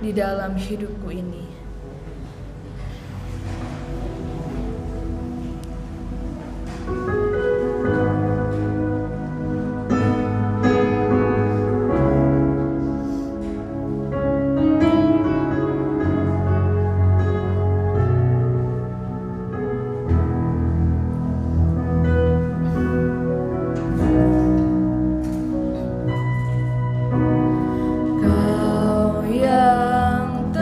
di dalam hidupku ini. Kau yang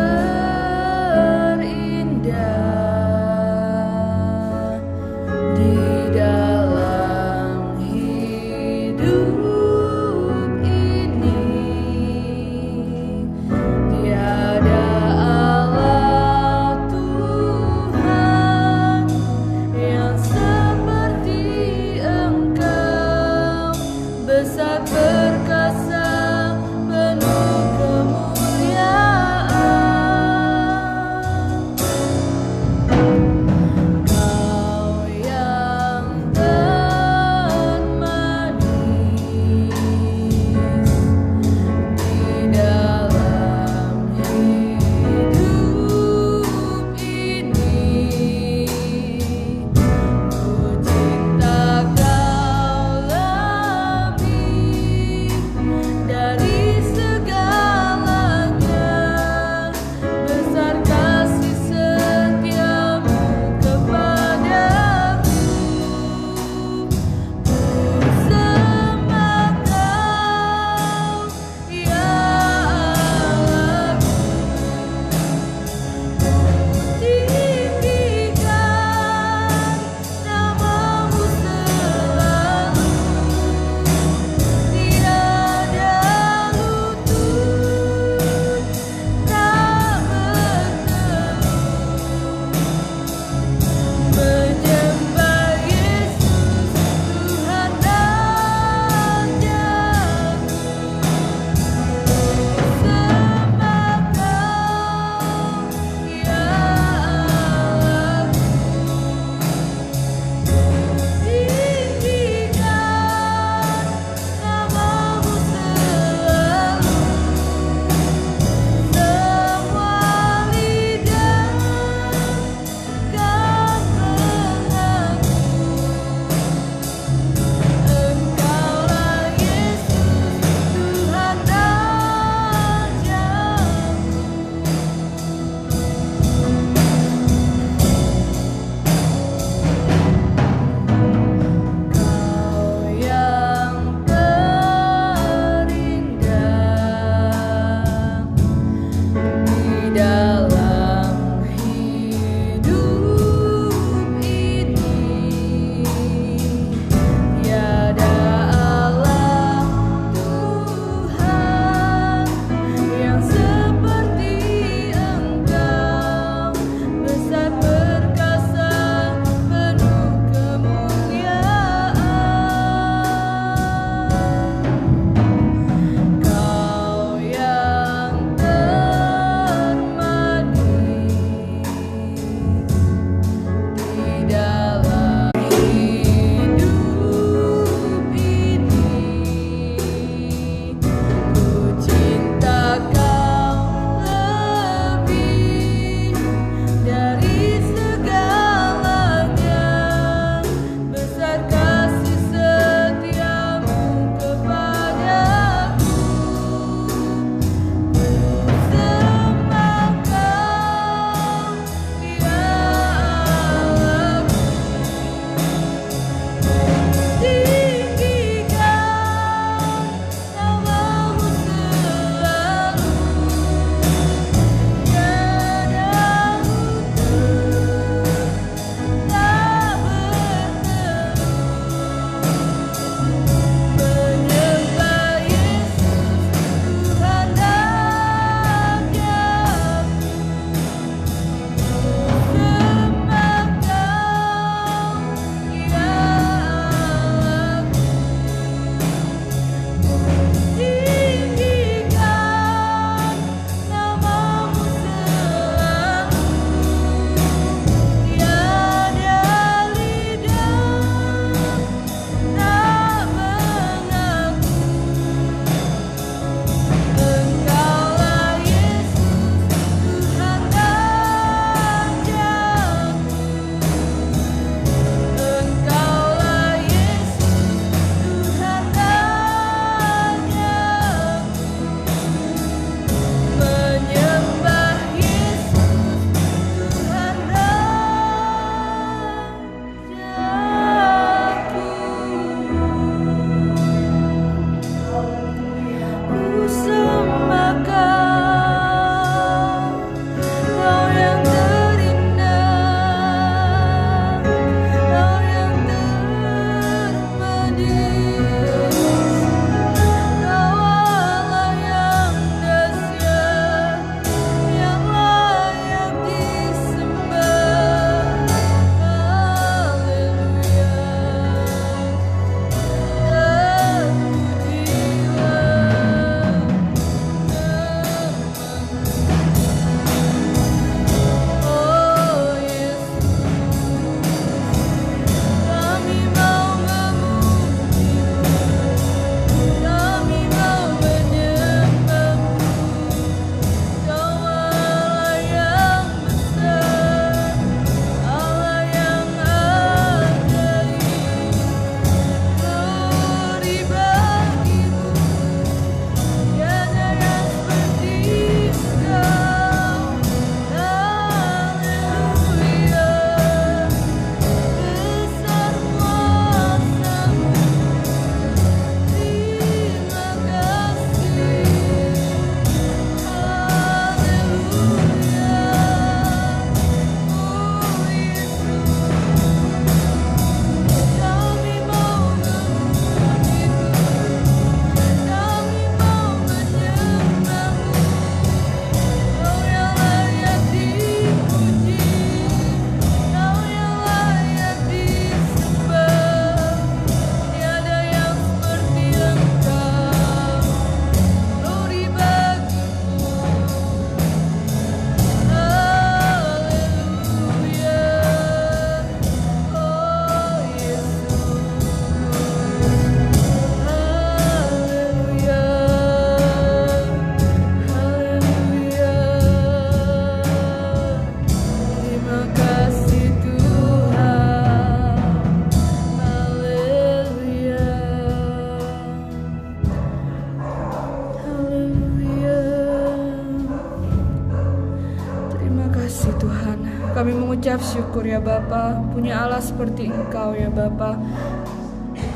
mengucap syukur ya Bapa, punya Allah seperti Engkau ya Bapa,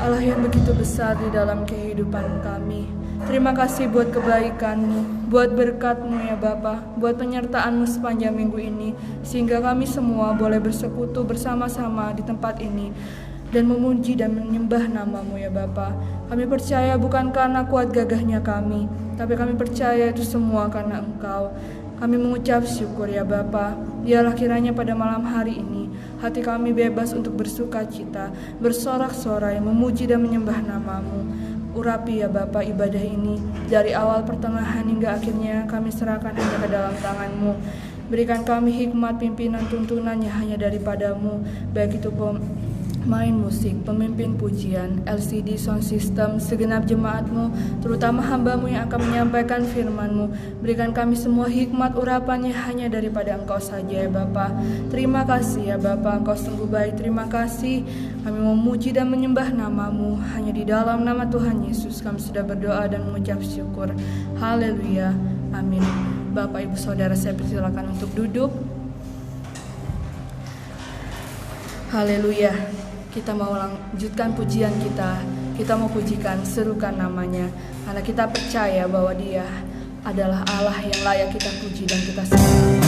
Allah yang begitu besar di dalam kehidupan kami. Terima kasih buat kebaikan-Mu, buat berkat-Mu ya Bapa, buat penyertaan-Mu sepanjang minggu ini, sehingga kami semua boleh bersekutu bersama-sama di tempat ini dan memuji dan menyembah nama-Mu ya Bapa. Kami percaya bukan karena kuat gagahnya kami, tapi kami percaya itu semua karena Engkau. Kami mengucap syukur ya Bapa. Biarlah kiranya pada malam hari ini hati kami bebas untuk bersuka cita, bersorak-sorai, memuji dan menyembah nama-Mu. Urapi ya Bapa ibadah ini, dari awal pertengahan hingga akhirnya kami serahkan hanya ke dalam tangan-Mu. Berikan kami hikmat, pimpinan, tuntunannya hanya daripada-Mu, baik itu pemain musik, pemimpin pujian, LCD sound system, segenap jemaat-Mu, terutama hamba-Mu yang akan menyampaikan firman-Mu. Berikan kami semua hikmat, urapannya hanya daripada Engkau saja ya Bapa. Terima kasih ya Bapa, Engkau sungguh baik. Terima kasih, kami memuji dan menyembah nama-Mu. Hanya di dalam nama Tuhan Yesus kami sudah berdoa dan mengucap syukur. Haleluya, amin. Bapak Ibu Saudara, saya persilakan untuk duduk. Haleluya. Kita mau lanjutkan pujian kita. Kita mau pujikan, serukan namanya, karena kita percaya bahwa Dia adalah Allah yang layak kita puji dan kita sembah.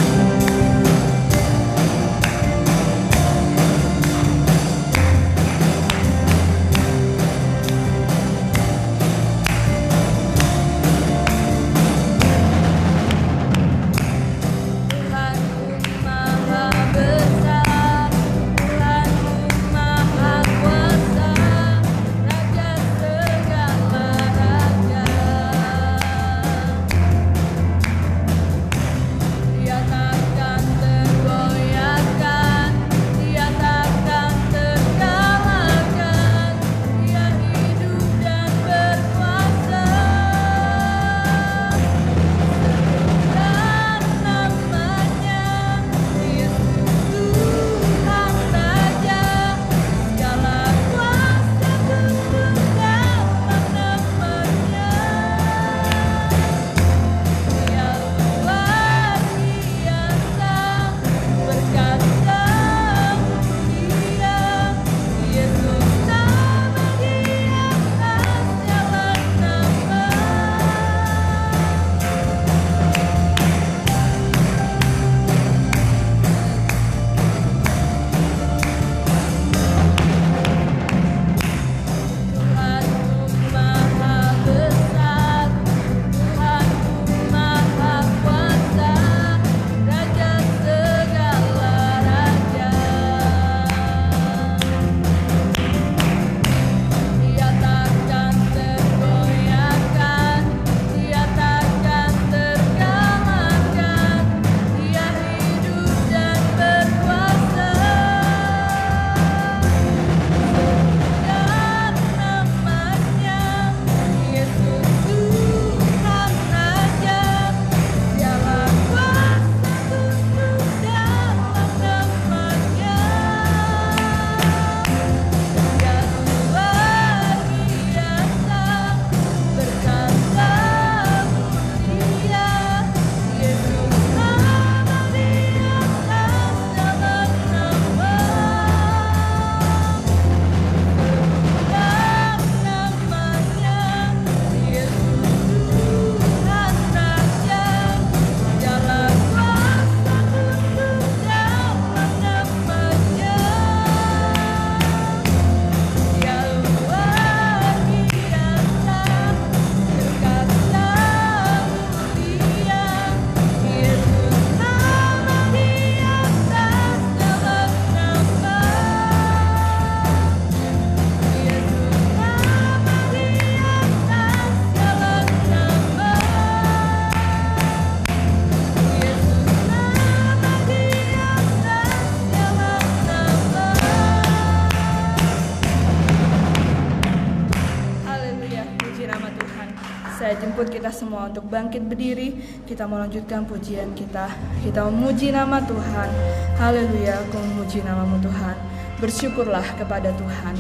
Saya jemput kita semua untuk bangkit berdiri. Kita mau lanjutkan pujian kita. Kita memuji nama Tuhan. Haleluya, aku memuji nama-Mu Tuhan. Bersyukurlah kepada Tuhan.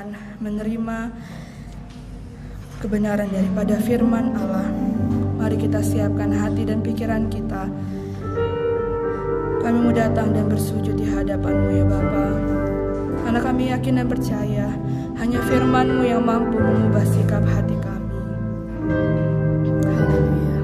akan menerima kebenaran daripada firman Allah. Mari kita siapkan hati dan pikiran kita. Kami mau datang dan bersujud di hadapan-Mu ya Bapa. Karena kami yakin dan percaya hanya firman-Mu yang mampu mengubah sikap hati kami. Haleluya.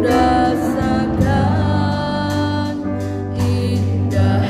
Rasakan indah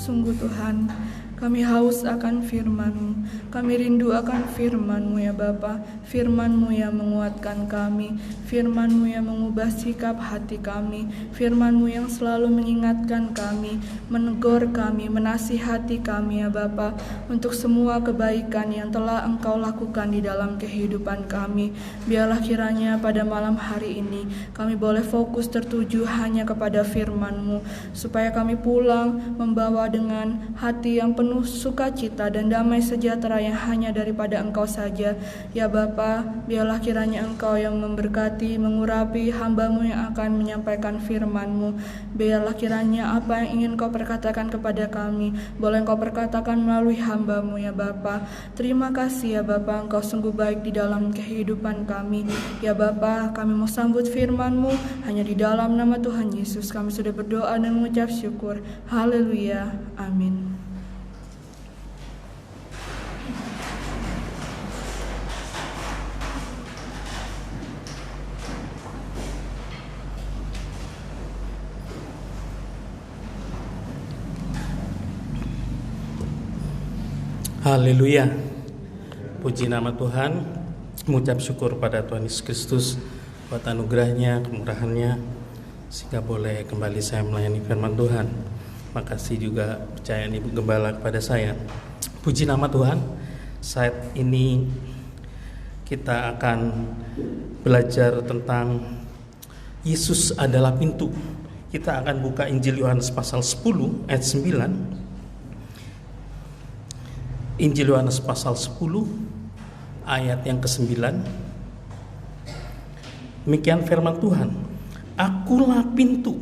Sungguh Tuhan, kami haus akan firman-Mu, kami rindu akan firman-Mu ya Bapa, firman-Mu yang menguatkan kami, firman-Mu yang mengubah sikap hati kami, firman-Mu yang selalu mengingatkan kami, menegur kami, menasihati kami ya Bapa, untuk semua kebaikan yang telah Engkau lakukan di dalam kehidupan kami. Biarlah kiranya pada malam hari ini kami boleh fokus tertuju hanya kepada firman-Mu, supaya kami pulang membawa dengan hati yang penuh sukacita dan damai sejahtera yang hanya daripada Engkau saja. Ya Bapa, biarlah kiranya Engkau yang memberkati, mengurapi hamba-Mu yang akan menyampaikan firman-Mu. Biarlah kiranya apa yang ingin Kau perkatakan kepada kami, boleh Engkau perkatakan melalui hamba-Mu ya Bapa. Terima kasih ya Bapa, Engkau sungguh baik di dalam kehidupan kami. Ya Bapa, kami mau sambut firman-Mu hanya di dalam nama Tuhan Yesus. Kami sudah berdoa dan mengucap syukur. Haleluya. Amin. Haleluya. Puji nama Tuhan. Mengucap syukur pada Tuhan Yesus Kristus buat anugerahnya, kemurahannya, sehingga boleh kembali saya melayani firman Tuhan. Makasih juga percayaan Ibu Gembala kepada saya. Puji nama Tuhan. Saat ini kita akan belajar tentang Yesus adalah pintu. Kita akan buka Injil Yohanes pasal 10 ayat 9. Injil Yohanes pasal 10 ayat yang ke-9. Demikian firman Tuhan. Akulah pintu.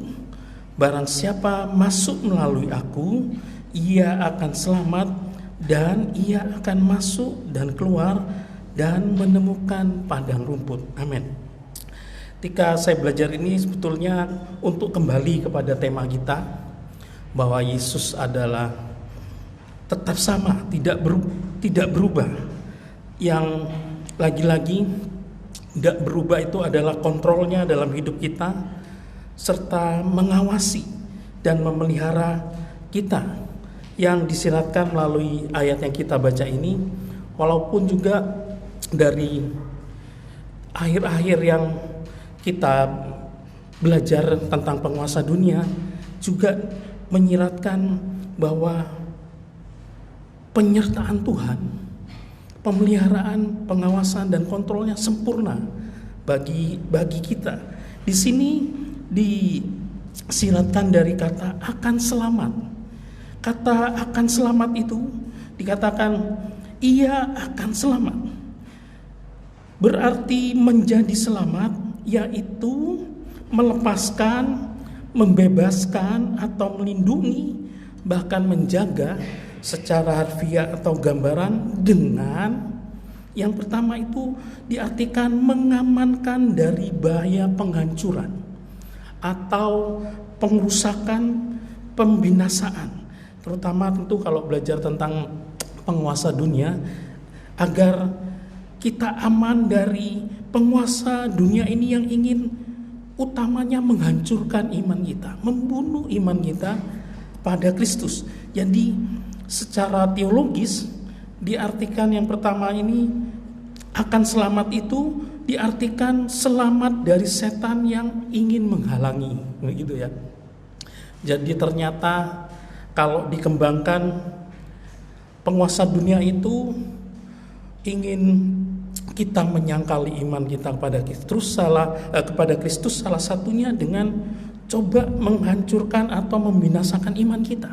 Barang siapa masuk melalui aku, ia akan selamat, dan ia akan masuk dan keluar dan menemukan padang rumput. Amin. Ketika saya belajar ini sebetulnya untuk kembali kepada tema kita, bahwa Yesus adalah tetap sama, tidak berubah. Yang lagi-lagi tidak berubah itu adalah kontrolnya dalam hidup kita, serta mengawasi dan memelihara kita, yang disiratkan melalui ayat yang kita baca ini. Walaupun juga dari akhir-akhir yang kita belajar tentang penguasa dunia juga menyiratkan bahwa penyertaan Tuhan, pemeliharaan, pengawasan dan kontrolnya sempurna bagi kita. Di sini disiratkan dari kata akan selamat. Kata akan selamat itu dikatakan ia akan selamat. Berarti menjadi selamat yaitu melepaskan, membebaskan atau melindungi, bahkan menjaga secara harfiah atau gambaran dengan yang pertama itu diartikan mengamankan dari bahaya penghancuran atau pengerusakan, pembinasaan. Terutama tentu kalau belajar tentang penguasa dunia, agar kita aman dari penguasa dunia ini yang ingin utamanya menghancurkan iman kita, membunuh iman kita pada Kristus. Jadi secara teologis diartikan yang pertama ini akan selamat itu diartikan selamat dari setan yang ingin menghalangi, begitu ya. Jadi ternyata kalau dikembangkan, penguasa dunia itu ingin kita menyangkali iman kita kepada Kristus, salah satunya dengan coba menghancurkan atau membinasakan iman kita.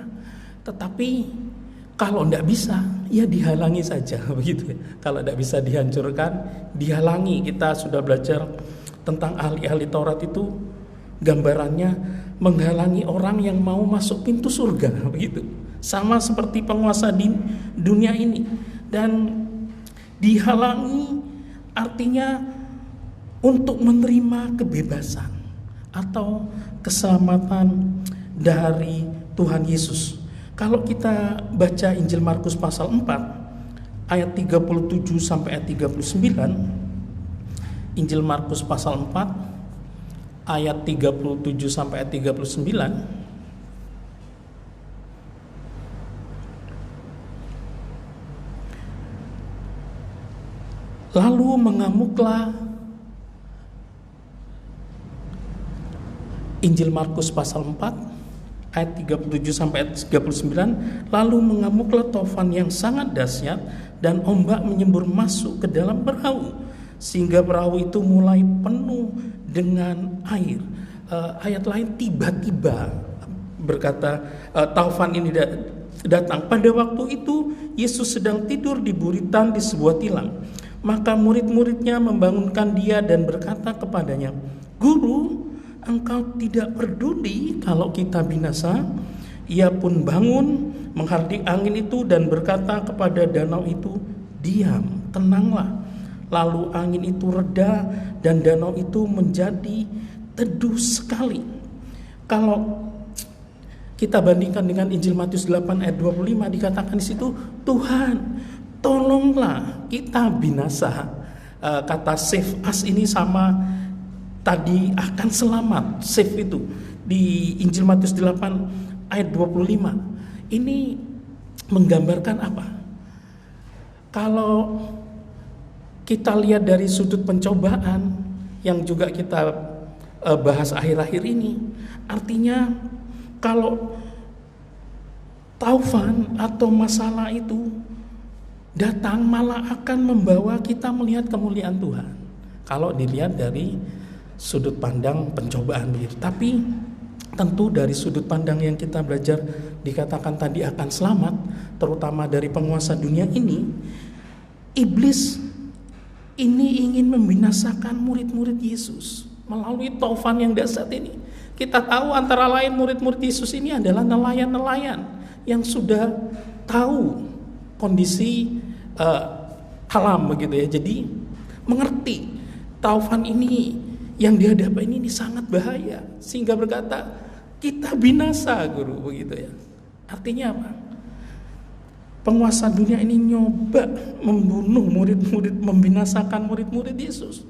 Tetapi kalau tidak bisa, ya dihalangi saja, begitu ya. Kalau tidak bisa dihancurkan, dihalangi. Kita sudah belajar tentang ahli-ahli Taurat itu, gambarannya menghalangi orang yang mau masuk pintu surga, begitu. Sama seperti penguasa di dunia ini. Dan dihalangi artinya untuk menerima kebebasan atau keselamatan dari Tuhan Yesus. Kalau kita baca Injil Markus pasal 4 ayat 37 sampai ayat 39, Injil Markus pasal 4 ayat 37 sampai ayat 39, Lalu mengamuklah, Injil Markus pasal 4 ayat 37 sampai ayat 39, lalu mengamuklah taufan yang sangat dahsyat dan ombak menyembur masuk ke dalam perahu sehingga perahu itu mulai penuh dengan air. Ayat lain, tiba-tiba berkata taufan ini datang. Pada waktu itu Yesus sedang tidur di buritan di sebuah tilang. Maka murid-muridnya membangunkan dia dan berkata kepadanya, "Guru, engkau tidak peduli kalau kita binasa?" Ia pun bangun, menghardik angin itu dan berkata kepada danau itu, "Diam, tenanglah." Lalu angin itu reda dan danau itu menjadi teduh sekali. Kalau kita bandingkan dengan Injil Matius 8 ayat 25, dikatakan di situ, "Tuhan, tolonglah kita binasa." Kata save us ini sama tadi akan selamat, save itu di Injil Matius 8 ayat 25. Ini menggambarkan apa? Kalau kita lihat dari sudut pencobaan yang juga kita bahas akhir-akhir ini, artinya kalau taufan atau masalah itu datang malah akan membawa kita melihat kemuliaan Tuhan. Kalau dilihat dari sudut pandang pencobaan begitu. Tapi tentu dari sudut pandang yang kita belajar dikatakan tadi akan selamat, terutama dari penguasa dunia ini, iblis ini ingin membinasakan murid-murid Yesus melalui taufan yang dahsyat ini. Kita tahu antara lain murid-murid Yesus ini adalah nelayan-nelayan yang sudah tahu kondisi alam begitu ya. Jadi mengerti taufan ini yang dihadapi ini sangat bahaya sehingga berkata, "Kita binasa, Guru," begitu ya. Artinya apa? Penguasa dunia ini nyoba membunuh murid-murid, membinasakan murid-murid Yesus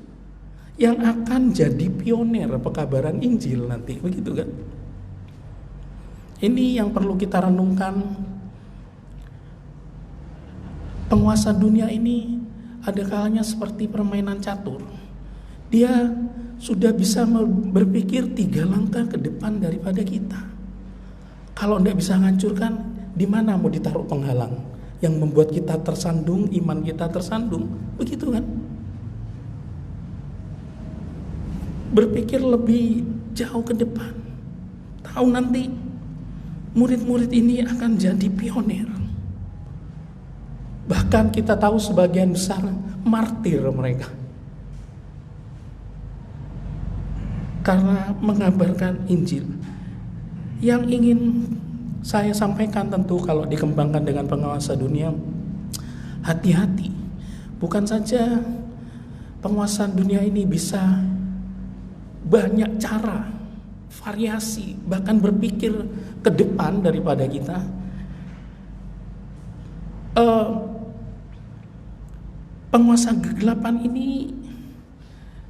yang akan jadi pionir pekabaran Injil nanti, begitu kan? Ini yang perlu kita renungkan. Penguasa dunia ini ada kalanya seperti permainan catur. Dia sudah bisa berpikir 3 langkah ke depan daripada kita. Kalau tidak bisa menghancurkan, di mana mau ditaruh penghalang yang membuat kita tersandung, iman kita tersandung, begitu kan? Berpikir lebih jauh ke depan, tahu nanti murid-murid ini akan jadi pionir. Bahkan kita tahu sebagian besar martir mereka karena mengabarkan Injil. Yang ingin saya sampaikan tentu kalau dikembangkan dengan penguasa dunia, hati-hati. Bukan saja penguasa dunia ini bisa banyak cara, variasi, bahkan berpikir ke depan daripada kita. Penguasa kegelapan ini,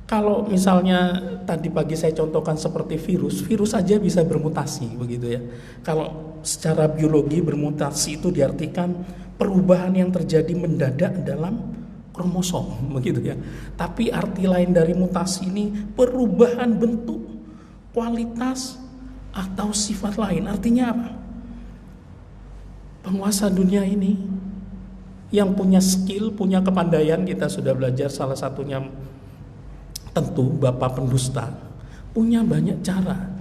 kalau misalnya tadi pagi saya contohkan seperti virus aja bisa bermutasi begitu ya. Kalau secara biologi bermutasi itu diartikan perubahan yang terjadi mendadak dalam kromosom begitu ya. Tapi arti lain dari mutasi ini perubahan bentuk, kualitas atau sifat lain. Artinya apa? Penguasa dunia ini yang punya skill, punya kepandaian, kita sudah belajar salah satunya tentu bapak pendusta, punya banyak cara.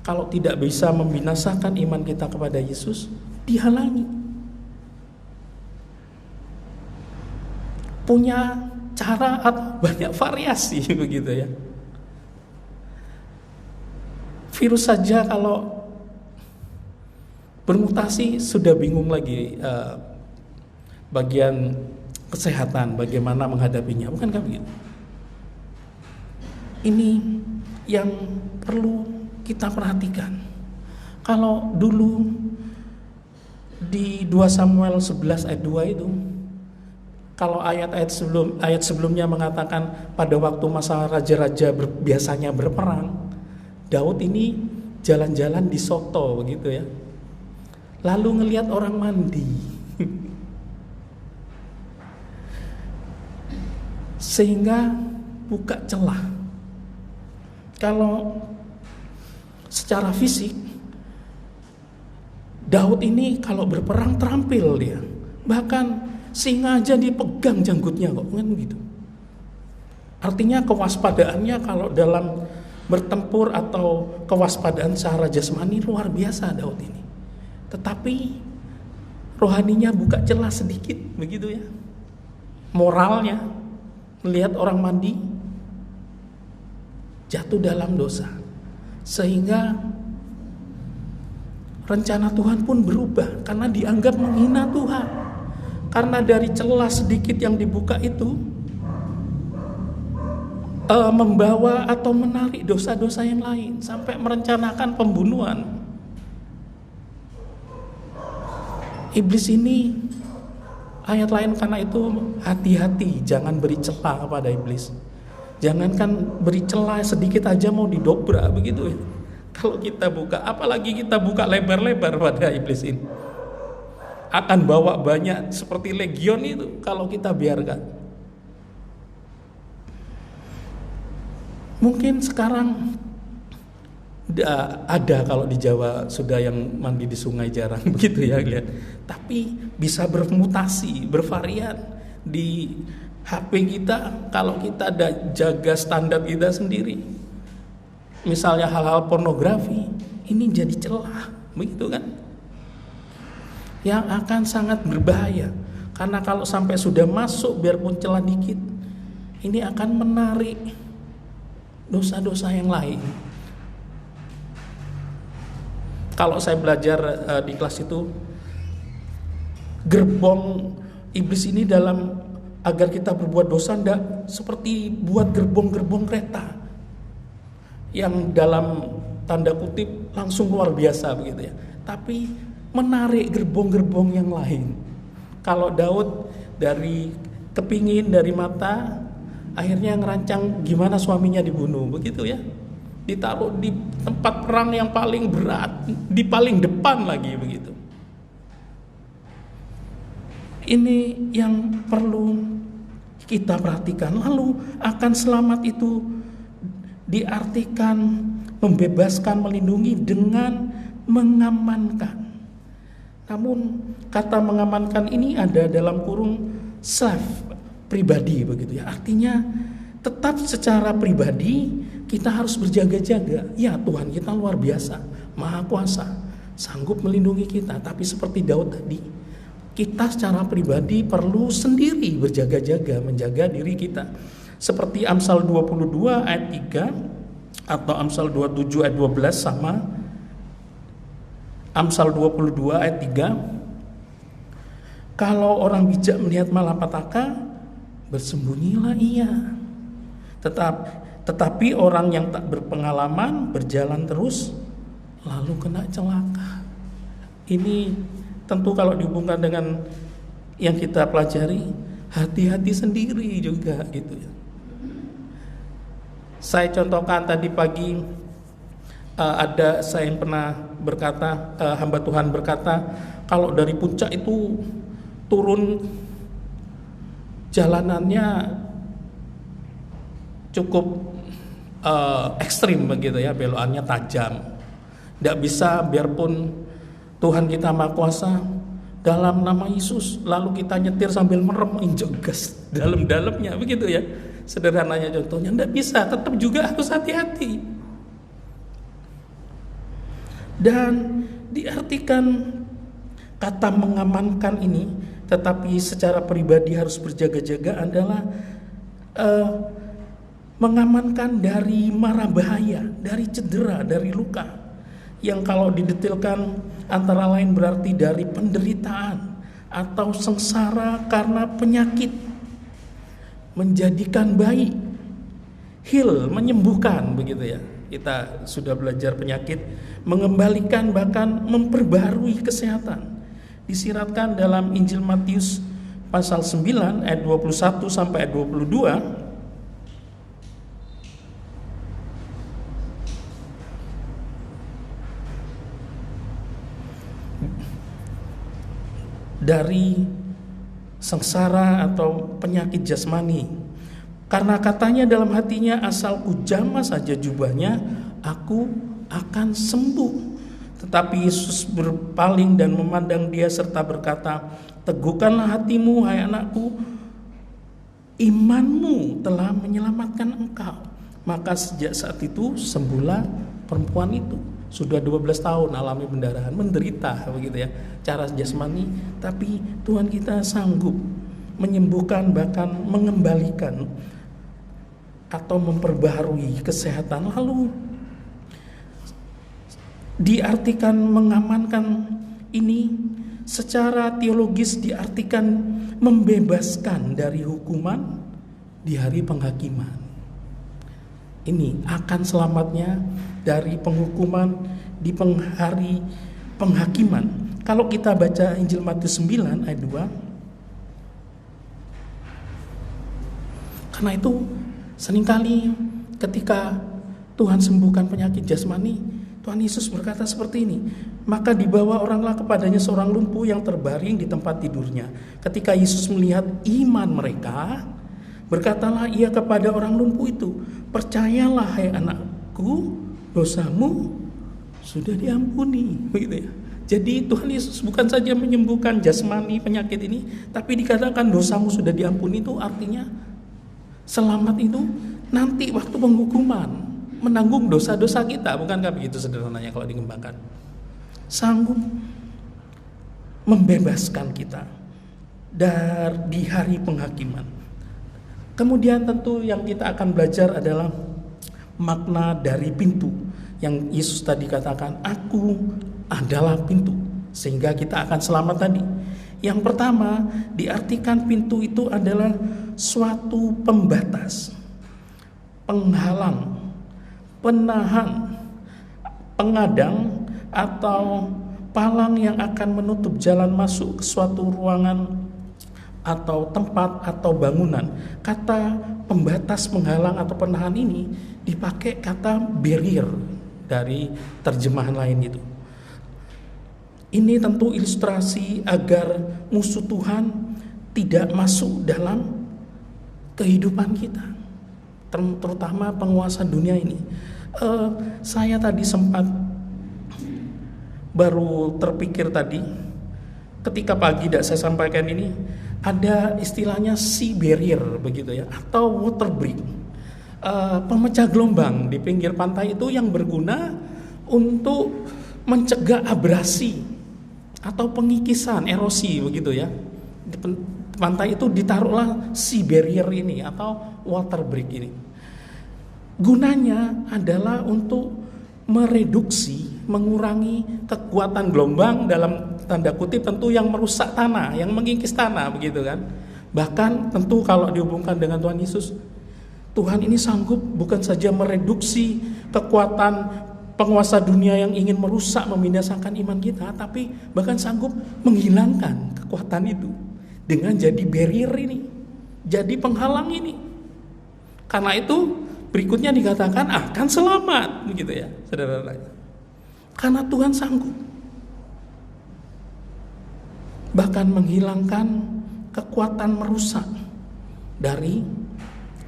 Kalau tidak bisa membinasakan iman kita kepada Yesus, dihalangi. Punya cara atau banyak variasi begitu ya. Virus saja kalau bermutasi sudah bingung lagi bagian kesehatan bagaimana menghadapinya, bukankah begitu? Ini yang perlu kita perhatikan. Kalau dulu di 2 Samuel 11 ayat 2 itu, kalau ayat sebelumnya mengatakan pada waktu masa raja-raja biasanya berperang, Daud ini jalan-jalan di Soto begitu ya. Lalu ngelihat orang mandi. sehingga buka celah. Kalau secara fisik, Daud ini kalau berperang terampil dia, bahkan singa aja dipegang janggutnya kok, kan gitu. Artinya kewaspadaannya kalau dalam bertempur atau kewaspadaan secara jasmani luar biasa Daud ini. Tetapi rohaninya buka celah sedikit, begitu ya. Moralnya melihat orang mandi jatuh dalam dosa, sehingga rencana Tuhan pun berubah karena dianggap menghina Tuhan. Karena dari celah sedikit yang dibuka itu membawa atau menarik dosa-dosa yang lain sampai merencanakan pembunuhan. Iblis ini, ayat lain karena itu hati-hati, jangan beri celah kepada iblis. Jangankan beri celah sedikit aja mau didobrak begitu ya. Kalau kita buka, apalagi kita buka lebar-lebar pada iblis ini, akan bawa banyak seperti legion itu kalau kita biarkan. Mungkin sekarang ada kalau di Jawa sudah yang mandi di sungai jarang begitu ya lihat. Tapi bisa bermutasi, bervarian di HP kita kalau kita ada jaga standar kita sendiri. Misalnya hal-hal pornografi, ini jadi celah, begitu kan? Yang akan sangat berbahaya. Karena kalau sampai sudah masuk biarpun celah dikit, ini akan menarik dosa-dosa yang lain. Kalau saya belajar di kelas itu, gerbong iblis ini dalam agar kita berbuat dosa ndak seperti buat gerbong-gerbong kereta yang dalam tanda kutip langsung luar biasa begitu ya, tapi menarik gerbong-gerbong yang lain. Kalau Daud dari kepingin, dari mata, akhirnya ngerancang gimana suaminya dibunuh begitu ya, ditaruh di tempat perang yang paling berat, di paling depan lagi begitu. Ini yang perlu kita perhatikan. Lalu akan selamat itu diartikan membebaskan, melindungi dengan mengamankan. Namun kata mengamankan ini ada dalam kurung self, pribadi begitu ya. Artinya tetap secara pribadi kita harus berjaga-jaga. Ya, Tuhan kita luar biasa, Maha Kuasa, sanggup melindungi kita. Tapi seperti Daud tadi, kita secara pribadi perlu sendiri berjaga-jaga, menjaga diri kita. Seperti Amsal 22 ayat 3 atau Amsal 27 ayat 12 sama Amsal 22 ayat 3. Kalau orang bijak melihat malapetaka, bersembunyilah ia. Tetapi orang yang tak berpengalaman berjalan terus lalu kena celaka. Ini tentu kalau dihubungkan dengan yang kita pelajari, hati-hati sendiri juga gitu ya. Saya contohkan tadi pagi, ada saya yang pernah berkata, hamba Tuhan berkata, kalau dari puncak itu turun jalanannya cukup ekstrim begitu ya, belokannya tajam. Tidak bisa biarpun Tuhan kita Maha Kuasa, dalam nama Yesus, lalu kita nyetir sambil merem, injek gas dalam-dalamnya begitu ya. Sederhananya contohnya, tidak bisa, tetap juga harus hati-hati. Dan diartikan kata mengamankan ini, tetapi secara pribadi harus berjaga-jaga adalah mengamankan dari mara bahaya, dari cedera, dari luka. Yang kalau didetilkan antara lain berarti dari penderitaan atau sengsara karena penyakit, menjadikan baik, heal, menyembuhkan begitu ya. Kita sudah belajar penyakit, mengembalikan bahkan memperbarui kesehatan. Disiratkan dalam Injil Matius pasal 9 ayat 21 sampai ayat 22. Dari sengsara atau penyakit jasmani, Karena katanya dalam hatinya, asal ku jamah saja jubahnya, aku akan sembuh. Tetapi Yesus berpaling dan memandang dia serta berkata, teguhkanlah hatimu, hai anakku, imanmu telah menyelamatkan engkau. Maka sejak saat itu sembuhlah perempuan itu. Sudah 12 tahun alami pendarahan, menderita begitu ya, cara jasmani, tapi Tuhan kita sanggup menyembuhkan, bahkan mengembalikan atau memperbaharui kesehatan. Lalu diartikan mengamankan ini secara teologis, diartikan membebaskan dari hukuman di hari penghakiman. Ini akan selamatnya dari penghukuman di hari penghakiman. Kalau kita baca Injil Matius 9 ayat 2, karena itu seringkali ketika Tuhan sembuhkan penyakit jasmani, Tuhan Yesus berkata seperti ini, maka dibawa oranglah kepadanya seorang lumpuh yang terbaring di tempat tidurnya. Ketika Yesus melihat iman mereka, berkatalah ia kepada orang lumpuh itu, percayalah hai anakku, dosamu sudah diampuni. Begitu ya. Jadi Tuhan Yesus bukan saja menyembuhkan jasmani penyakit ini, tapi dikatakan dosamu sudah diampuni, itu artinya selamat itu nanti waktu penghukuman, menanggung dosa-dosa kita. Bukankah begitu sederhananya kalau dikembangkan? Sanggup membebaskan kita di hari penghakiman. Kemudian tentu yang kita akan belajar adalah makna dari pintu. Yang Yesus tadi katakan, aku adalah pintu, sehingga kita akan selamat tadi. Yang pertama, diartikan pintu itu adalah suatu pembatas, penghalang, penahan, pengadang, atau palang yang akan menutup jalan masuk ke suatu ruangan atau tempat atau bangunan. Kata pembatas, penghalang, atau penahan ini dipakai kata barrier dari terjemahan lain itu. Ini tentu ilustrasi agar musuh Tuhan tidak masuk dalam kehidupan kita, terutama penguasa dunia ini. Saya tadi sempat baru terpikir tadi, ketika pagi tidak saya sampaikan ini, ada istilahnya sea barrier begitu ya, atau water break, pemecah gelombang di pinggir pantai itu yang berguna untuk mencegah abrasi atau pengikisan, erosi begitu ya. Di pantai itu ditaruhlah sea barrier ini atau water break ini. Gunanya adalah untuk mereduksi, mengurangi kekuatan gelombang, dalam tanda kutip tentu yang merusak tanah, yang mengikis tanah begitu kan. Bahkan tentu kalau dihubungkan dengan Tuhan Yesus, Tuhan ini sanggup bukan saja mereduksi kekuatan penguasa dunia yang ingin merusak, membinasakan iman kita, tapi bahkan sanggup menghilangkan kekuatan itu dengan jadi barrier ini, jadi penghalang ini. Karena itu berikutnya dikatakan akan selamat begitu ya, saudara. Karena Tuhan sanggup bahkan menghilangkan kekuatan merusak dari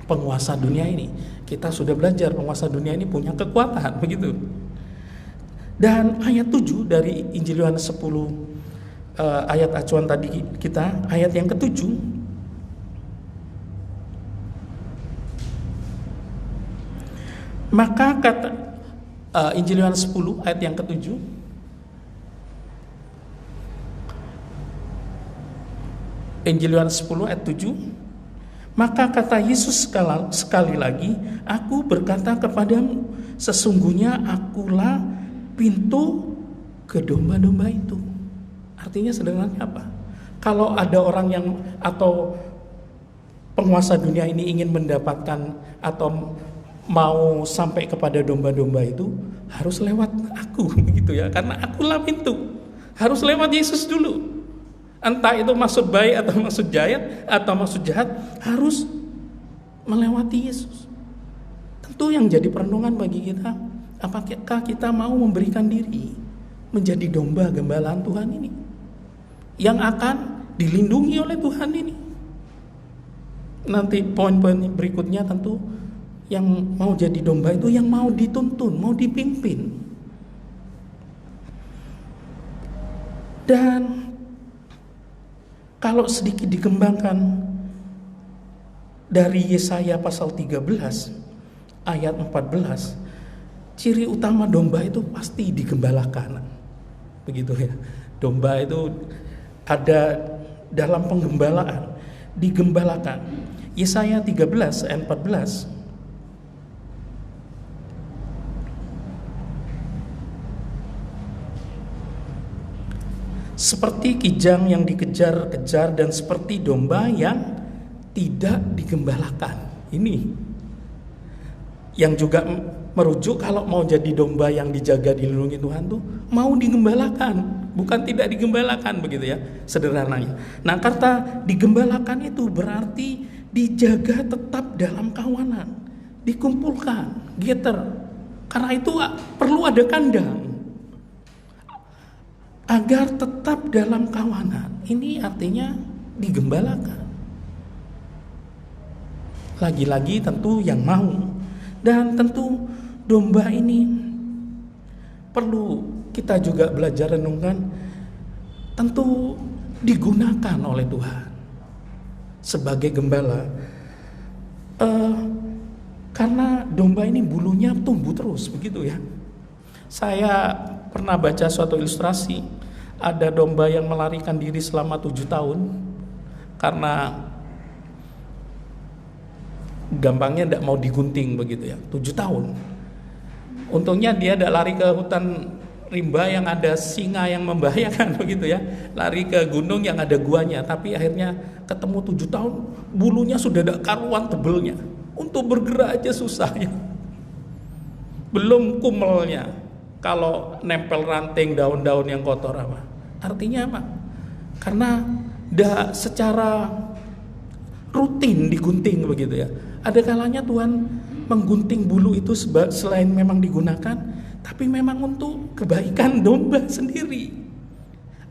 penguasa dunia ini. Kita sudah belajar penguasa dunia ini punya kekuatan begitu. Dan ayat 7 dari Injil Yohanes 10, ayat acuan tadi kita, ayat yang ke-7, maka kata Injil Yohanes 10 ayat yang ke-7, Injil Yohanes 10 ayat 7, maka kata Yesus sekali lagi, aku berkata kepadamu, sesungguhnya akulah pintu ke domba-domba itu. Artinya sederhananya apa? Kalau ada orang yang atau penguasa dunia ini ingin mendapatkan atau mau sampai kepada domba-domba itu, harus lewat aku begitu ya, karena akulah pintu. Harus lewat Yesus dulu. Entah itu maksud baik atau maksud jahat atau maksud jahat, harus melewati Yesus. Tentu yang jadi perenungan bagi kita, apakah kita mau memberikan diri menjadi domba gembalaan Tuhan ini yang akan dilindungi oleh Tuhan ini? nanti poin-poin berikutnya tentu yang mau jadi domba itu yang mau dituntun, mau dipimpin. Dan kalau sedikit dikembangkan dari Yesaya pasal 13 ayat 14, ciri utama domba itu pasti digembalakan. Begitu ya. Domba itu ada dalam penggembalaan, digembalakan. Yesaya 13 ayat 14. Seperti kijang yang dikejar-kejar dan seperti domba yang tidak digembalakan. Ini yang juga merujuk kalau mau jadi domba yang dijaga, dilindungi Tuhan tuh mau digembalakan, bukan tidak digembalakan, begitu ya sederhananya. Nah, kata digembalakan itu berarti dijaga tetap dalam kawanan, dikumpulkan, gather. Karena itu perlu ada kandang agar tetap dalam kawanan. Ini artinya digembalakan. Lagi-lagi tentu yang mau. Dan tentu domba ini perlu kita juga belajar renungkan, tentu digunakan oleh Tuhan sebagai gembala. Karena domba ini bulunya tumbuh terus, begitu ya. Saya pernah baca suatu ilustrasi, ada domba yang melarikan diri selama 7 tahun karena gampangnya tidak mau digunting, begitu ya. 7 tahun. Untungnya dia tidak lari ke hutan rimba yang ada singa yang membahayakan, begitu ya. Lari ke gunung yang ada guanya, tapi akhirnya ketemu 7 tahun, bulunya sudah tidak karuan tebelnya. Untuk bergerak aja susahnya. Belum kumelnya. Kalau nempel ranting daun-daun yang kotor apa? Artinya apa? Karena tidak secara rutin digunting, begitu ya. Ada kalanya Tuhan menggunting bulu itu selain memang digunakan, tapi memang untuk kebaikan domba sendiri,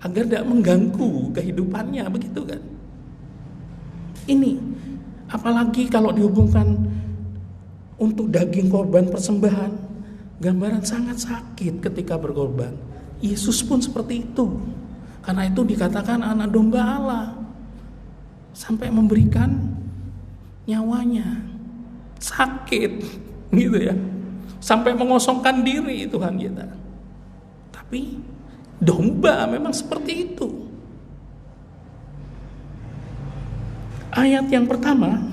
agar tidak mengganggu kehidupannya, begitu kan? Ini apalagi kalau dihubungkan untuk daging korban persembahan, gambaran sangat sakit ketika berkorban. Yesus pun seperti itu. Karena itu dikatakan anak domba Allah, sampai memberikan nyawanya. Sakit, gitu ya. Sampai mengosongkan diri Tuhan kita. Tapi domba memang seperti itu. Ayat yang pertama,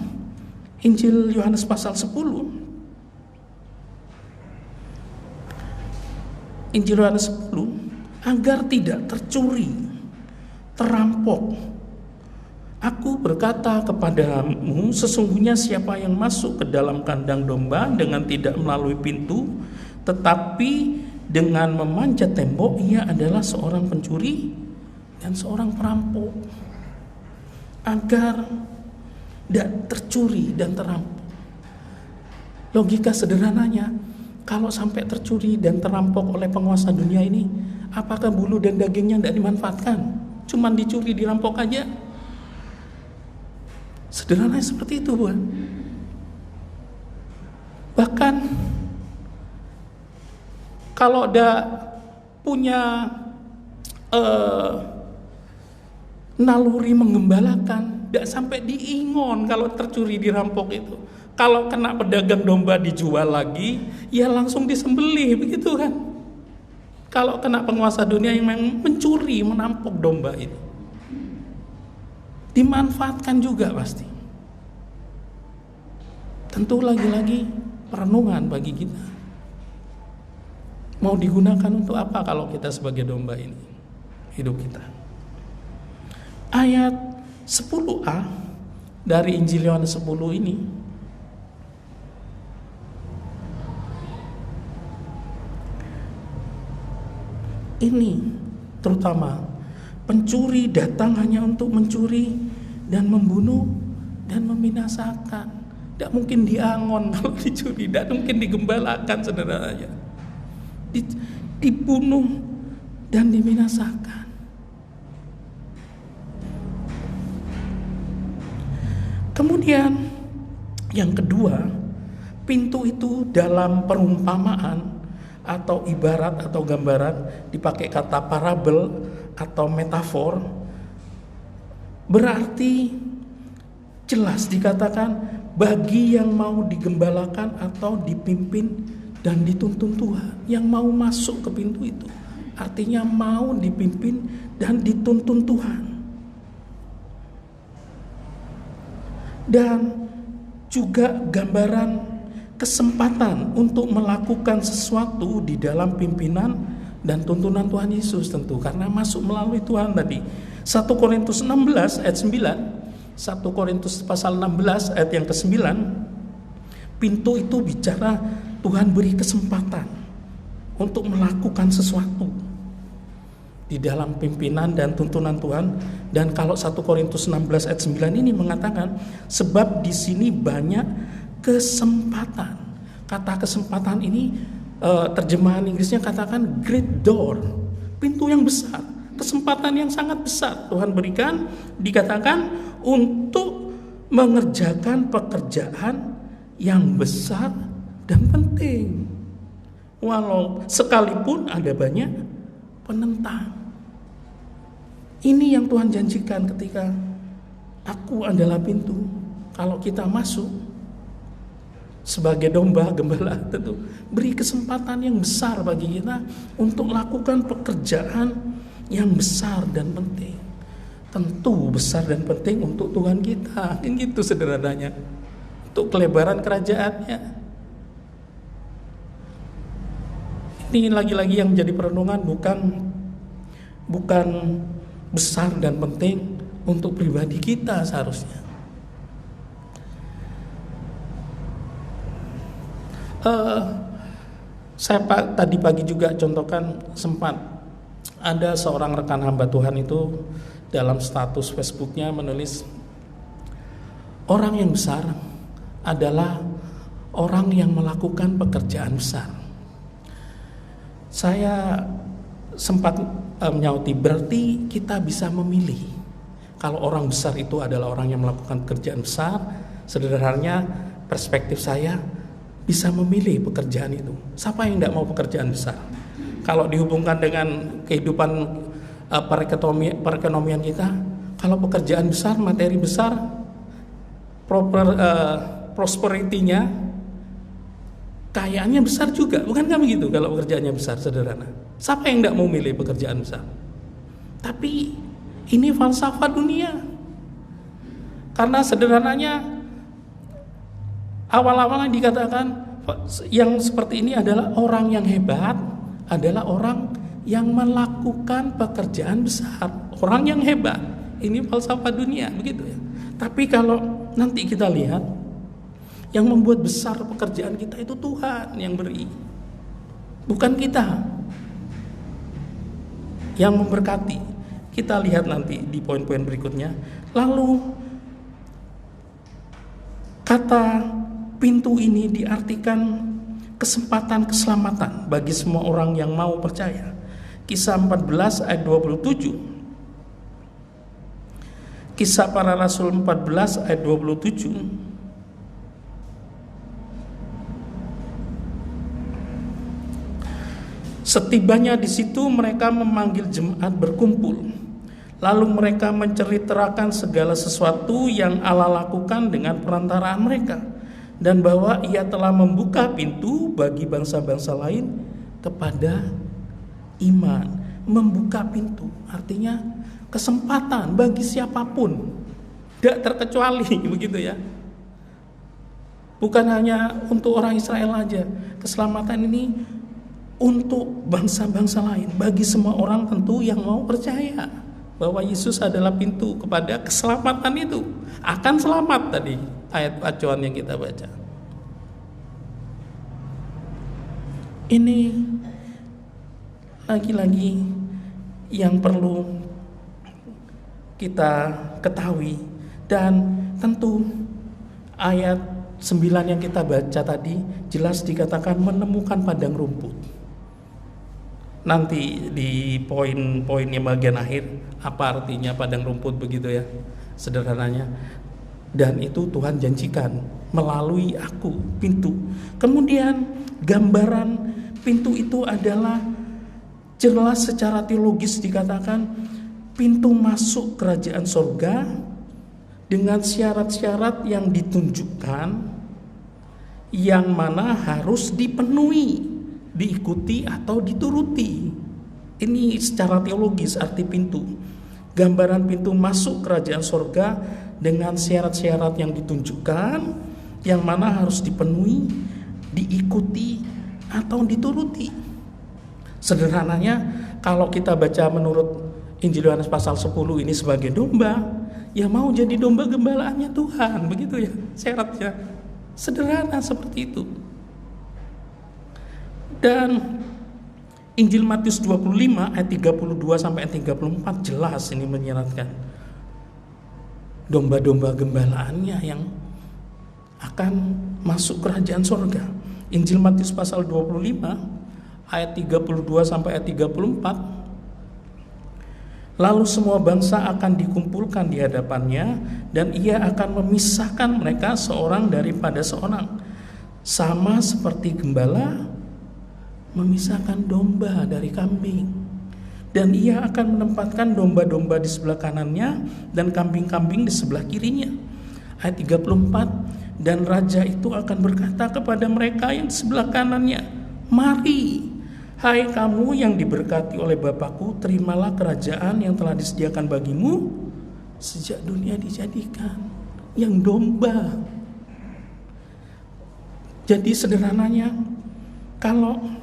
Injil Yohanes pasal 10. Injil Yohanes 10, agar tidak tercuri, terampok. Aku berkata kepadamu, sesungguhnya siapa yang masuk ke dalam kandang domba dengan tidak melalui pintu, tetapi dengan memanjat tembok, ia adalah seorang pencuri dan seorang perampok. Agar tidak tercuri dan terampok. Logika sederhananya, kalau sampai tercuri dan terampok oleh penguasa dunia ini, apakah bulu dan dagingnya tidak dimanfaatkan? Cuman dicuri, dirampok aja. Sederhananya seperti itu, bukan? Bahkan kalau ada punya naluri menggembalakan, tidak sampai diingon kalau tercuri, dirampok itu. Kalau kena pedagang domba dijual lagi, ya langsung disembelih, begitu kan? Kalau kena penguasa dunia yang memang mencuri, menampok domba itu, dimanfaatkan juga pasti. Tentu lagi-lagi perenungan bagi kita. Mau digunakan untuk apa kalau kita sebagai domba ini, hidup kita? Ayat 10a dari Injil Yohanes 10 ini terutama, pencuri datang hanya untuk mencuri dan membunuh dan membinasakan. Tidak mungkin diangon kalau dicuri, tidak mungkin digembalakan, sederhananya. Dibunuh dan dibinasakan. Kemudian yang kedua, pintu itu dalam perumpamaan atau ibarat atau gambaran dipakai kata parabel atau metafor, berarti jelas dikatakan bagi yang mau digembalakan atau dipimpin dan dituntun Tuhan, yang mau masuk ke pintu itu artinya mau dipimpin dan dituntun Tuhan. Dan juga gambaran kesempatan untuk melakukan sesuatu di dalam pimpinan dan tuntunan Tuhan Yesus, tentu karena masuk melalui Tuhan tadi. 1 Korintus 16 ayat 9, 1 Korintus pasal 16 ayat yang ke-9, pintu itu bicara Tuhan beri kesempatan untuk melakukan sesuatu di dalam pimpinan dan tuntunan Tuhan. Dan kalau 1 Korintus 16 ayat 9 ini mengatakan, sebab di sini banyak kesempatan. Kata kesempatan ini terjemahan Inggrisnya katakan great door, pintu yang besar, kesempatan yang sangat besar Tuhan berikan, dikatakan untuk mengerjakan pekerjaan yang besar dan penting, walau sekalipun ada banyak penentang. Ini yang Tuhan janjikan ketika aku adalah pintu. Kalau kita masuk sebagai domba gembala, tentu beri kesempatan yang besar bagi kita untuk lakukan pekerjaan yang besar dan penting. Tentu besar dan penting untuk Tuhan kita, kan gitu sederhananya, untuk kelebaran kerajaannya. Ini lagi-lagi yang menjadi perenungan bukan besar dan penting untuk pribadi kita seharusnya. Saya tadi pagi juga contohkan, sempat ada seorang rekan hamba Tuhan itu dalam status Facebooknya menulis, orang yang besar adalah orang yang melakukan pekerjaan besar. Saya sempat menyauti, berarti kita bisa memilih. Kalau orang besar itu adalah orang yang melakukan pekerjaan besar, sederhananya perspektif saya bisa memilih pekerjaan itu. Siapa yang tidak mau pekerjaan besar? Kalau dihubungkan dengan kehidupan perekonomian kita, kalau pekerjaan besar, materi besar, prosperity-nya, kayaannya besar juga, bukan kan begitu? Kalau pekerjaannya besar, sederhana. Siapa yang tidak mau milih pekerjaan besar? Tapi ini falsafah dunia. Karena sederhananya awal-awalnya dikatakan yang seperti ini adalah orang yang hebat, adalah orang yang melakukan pekerjaan besar. Orang yang hebat, ini falsafah dunia, begitu ya. Tapi kalau nanti kita lihat, yang membuat besar pekerjaan kita itu Tuhan yang beri, bukan kita yang memberkati. Kita lihat nanti di poin-poin berikutnya. Lalu kata pintu ini diartikan kesempatan keselamatan bagi semua orang yang mau percaya. Kisah 14 ayat 27. Kisah para Rasul 14 ayat 27. Setibanya di situ mereka memanggil jemaat berkumpul. Lalu mereka menceritakan segala sesuatu yang Allah lakukan dengan perantaraan mereka, dan bahwa Ia telah membuka pintu bagi bangsa-bangsa lain kepada iman. Membuka pintu artinya kesempatan bagi siapapun, tidak terkecuali, begitu ya. Bukan hanya untuk orang Israel aja. Keselamatan ini untuk bangsa-bangsa lain, bagi semua orang tentu yang mau percaya bahwa Yesus adalah pintu kepada keselamatan itu. Akan selamat tadi ayat acuan yang kita baca. Ini lagi-lagi yang perlu kita ketahui. Dan tentu ayat 9 yang kita baca tadi jelas dikatakan menemukan padang rumput. Nanti di poin-poinnya bagian akhir apa artinya padang rumput, begitu ya, sederhananya. Dan itu Tuhan janjikan melalui aku, pintu. Kemudian gambaran pintu itu adalah jelas secara teologis dikatakan pintu masuk kerajaan sorga dengan syarat-syarat yang ditunjukkan, yang mana harus dipenuhi, diikuti atau dituruti. Ini secara teologis arti pintu. Gambaran pintu masuk kerajaan sorga dengan syarat-syarat yang ditunjukkan, yang mana harus dipenuhi, diikuti atau dituruti. Sederhananya, kalau kita baca menurut Injil Yohanes pasal 10 ini sebagai domba, ya mau jadi domba gembalaannya Tuhan, begitu ya syaratnya. Sederhana seperti itu. Dan Injil Matius 25 ayat 32 sampai ayat 34 jelas ini menyeratkan domba-domba gembalaannya yang akan masuk kerajaan sorga. Injil Matius pasal 25 ayat 32 sampai ayat 34. Lalu semua bangsa akan dikumpulkan di hadapannya, dan ia akan memisahkan mereka seorang daripada seorang, sama seperti gembala memisahkan domba dari kambing. Dan ia akan menempatkan domba-domba di sebelah kanannya dan kambing-kambing di sebelah kirinya. Ayat 34, dan raja itu akan berkata kepada mereka yang di sebelah kanannya, "Mari, hai kamu yang diberkati oleh Bapakku, terimalah kerajaan yang telah disediakan bagimu sejak dunia dijadikan." Yang domba. Jadi sederhananya, kalau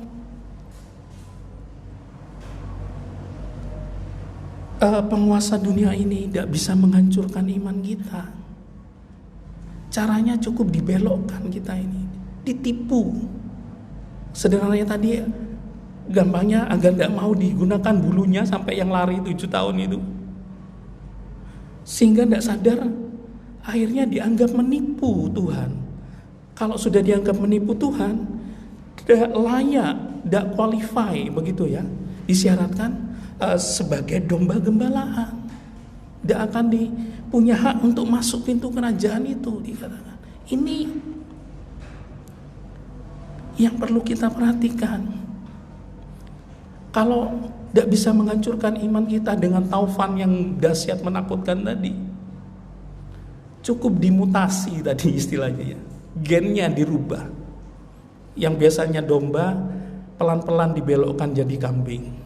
penguasa dunia ini tidak bisa menghancurkan iman kita, caranya cukup dibelokkan kita ini, ditipu. Sederhananya tadi, gampangnya agar tidak mau digunakan bulunya sampai yang lari 7 tahun itu, sehingga tidak sadar akhirnya dianggap menipu Tuhan. Kalau sudah dianggap menipu Tuhan, tidak layak, tidak qualify, begitu ya, disyaratkan sebagai domba gembalaan, tidak akan punya hak untuk masuk pintu kerajaan itu, dikatakan. Ini yang perlu kita perhatikan. Kalau tidak bisa menghancurkan iman kita dengan taufan yang dahsyat menakutkan tadi, cukup dimutasi tadi istilahnya ya, gennya dirubah. Yang biasanya domba pelan-pelan dibelokkan jadi kambing.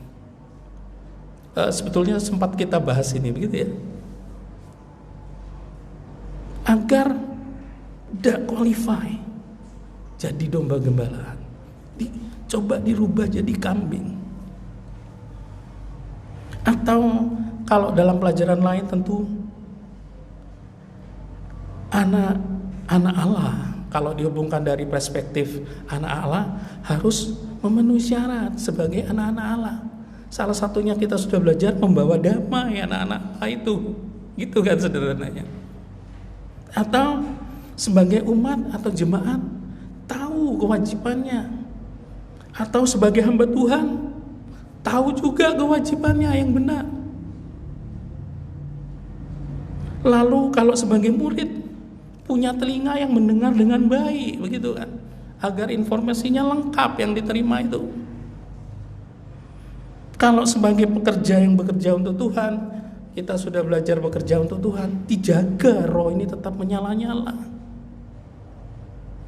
Sebetulnya sempat kita bahas ini, begitu ya, agar tidak qualify jadi domba gembalaan, coba dirubah jadi kambing. Atau kalau dalam pelajaran lain tentu anak Allah, kalau dihubungkan dari perspektif anak Allah, harus memenuhi syarat sebagai anak-anak Allah. Salah satunya kita sudah belajar membawa damai anak-anak Allah itu, gitu kan sederhananya. Atau sebagai umat atau jemaat tahu kewajibannya, atau sebagai hamba Tuhan tahu juga kewajibannya yang benar. Lalu kalau sebagai murid punya telinga yang mendengar dengan baik, begitu kan, agar informasinya lengkap yang diterima itu. Kalau sebagai pekerja yang bekerja untuk Tuhan, kita sudah belajar bekerja untuk Tuhan, dijaga roh ini tetap menyala-nyala.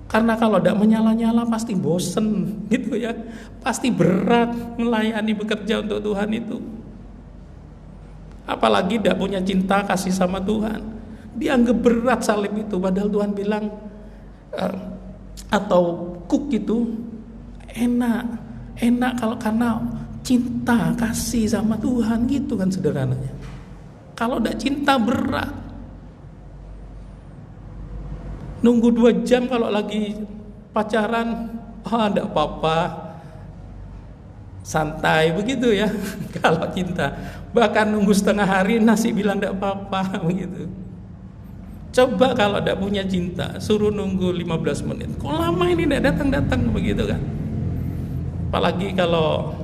Karena kalau tidak menyala-nyala pasti bosen, gitu ya, pasti berat melayani bekerja untuk Tuhan itu. Apalagi tidak punya cinta kasih sama Tuhan, dianggap berat salib itu. Padahal Tuhan bilang atau kuk itu enak kalau karena cinta kasih sama Tuhan, gitu kan sederhananya. Kalau tidak cinta berat. Nunggu 2 jam kalau lagi pacaran, tidak apa-apa, santai, begitu ya. Kalau cinta, bahkan nunggu setengah hari nasi bilang tidak apa-apa, begitu. Coba kalau tidak punya cinta, suruh nunggu 15 menit. Kok lama ini tidak datang-datang, begitu kan. Apalagi kalau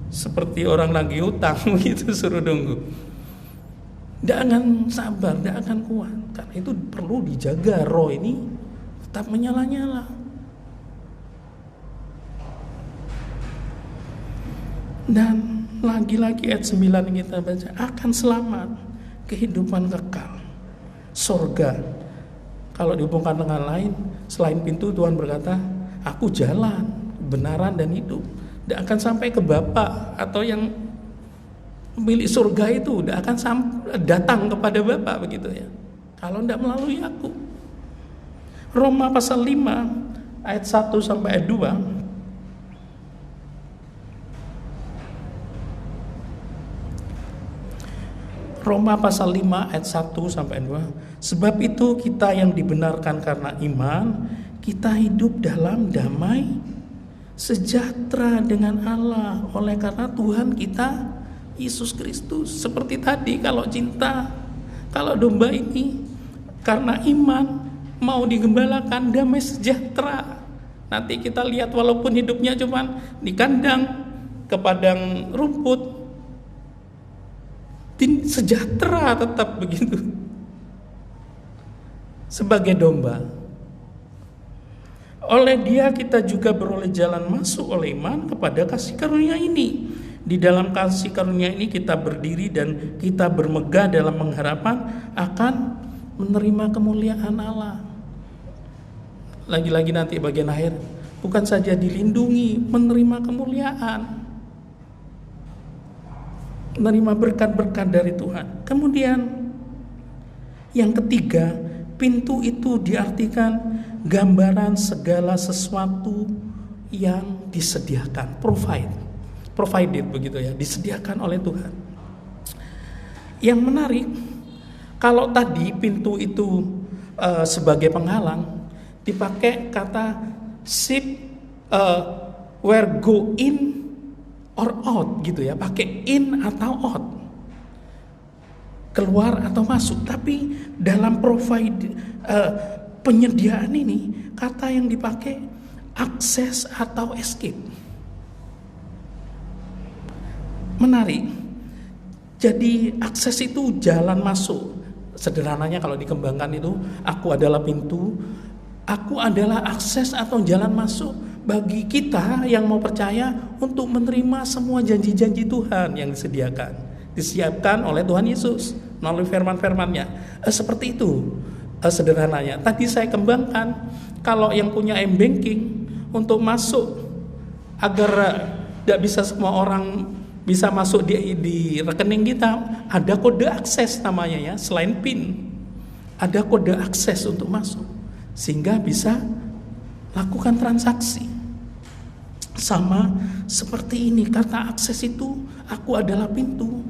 seperti orang lagi utang, begitu, suruh nunggu. tidak akan sabar, tidak akan kuat. Karena itu perlu dijaga roh ini tetap menyala-nyala. Dan lagi-lagi ayat 9 kita baca, akan selamat, kehidupan kekal, surga. Kalau dihubungkan dengan lain, selain pintu, Tuhan berkata, aku jalan, kebenaran dan hidup. Tidak akan sampai ke Bapa, atau yang milik surga itu tidak akan datang kepada Bapa, begitu ya, kalau tidak melalui aku. Roma pasal 5 ayat 1 sampai ayat 2. Roma pasal 5 ayat 1 sampai 2. Sebab itu kita yang dibenarkan karena iman, kita hidup dalam damai sejahtera dengan Allah oleh karena Tuhan kita Yesus Kristus. Seperti tadi, kalau cinta, kalau domba ini karena iman mau digembalakan, damai sejahtera. Nanti kita lihat walaupun hidupnya cuman di kandang, ke padang rumput, sejahtera tetap begitu. Sebagai domba, oleh Dia kita juga beroleh jalan masuk oleh iman kepada kasih karunia ini. Di dalam kasih karunia ini kita berdiri dan kita bermegah dalam pengharapan akan menerima kemuliaan Allah. Lagi-lagi nanti bagian akhir, bukan saja dilindungi, menerima kemuliaan, menerima berkat-berkat dari Tuhan. Kemudian yang ketiga, pintu itu diartikan gambaran segala sesuatu yang disediakan, provided begitu ya, disediakan oleh Tuhan. Yang menarik, kalau tadi pintu itu sebagai penghalang, dipakai kata ship where go in or out gitu ya, pakai in atau out, keluar atau masuk. Tapi dalam penyediaan ini, kata yang dipakai akses atau escape. Menarik. Jadi akses itu jalan masuk. Sederhananya kalau dikembangkan itu, aku adalah pintu, aku adalah akses atau jalan masuk bagi kita yang mau percaya untuk menerima semua janji-janji Tuhan yang disiapkan oleh Tuhan Yesus melalui firman-firman-Nya. Seperti itu sederhananya. Tadi saya kembangkan, kalau yang punya m-banking untuk masuk agar tidak bisa semua orang bisa masuk di rekening kita, ada kode akses namanya ya, selain PIN. Ada kode akses untuk masuk sehingga bisa lakukan transaksi. Sama seperti ini, kata akses itu, aku adalah pintu.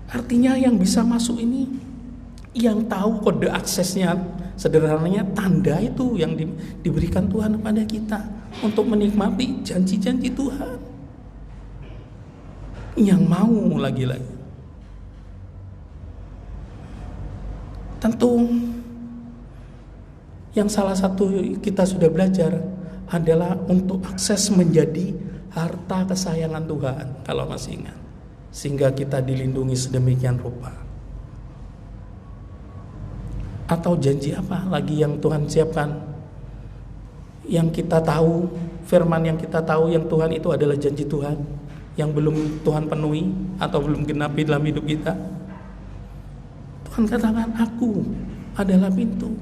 Artinya yang bisa masuk ini, yang tahu kode aksesnya, sederhananya tanda itu yang diberikan Tuhan kepada kita untuk menikmati janji-janji Tuhan. Yang mau lagi-lagi. Tentu yang salah satu kita sudah belajar adalah untuk akses menjadi harta kesayangan Tuhan, kalau masih ingat, sehingga kita dilindungi sedemikian rupa. Atau janji apa lagi yang Tuhan siapkan, yang kita tahu, firman yang kita tahu yang Tuhan itu adalah janji Tuhan yang belum Tuhan penuhi atau belum genapi dalam hidup kita. Tuhan katakan, aku adalah pintu,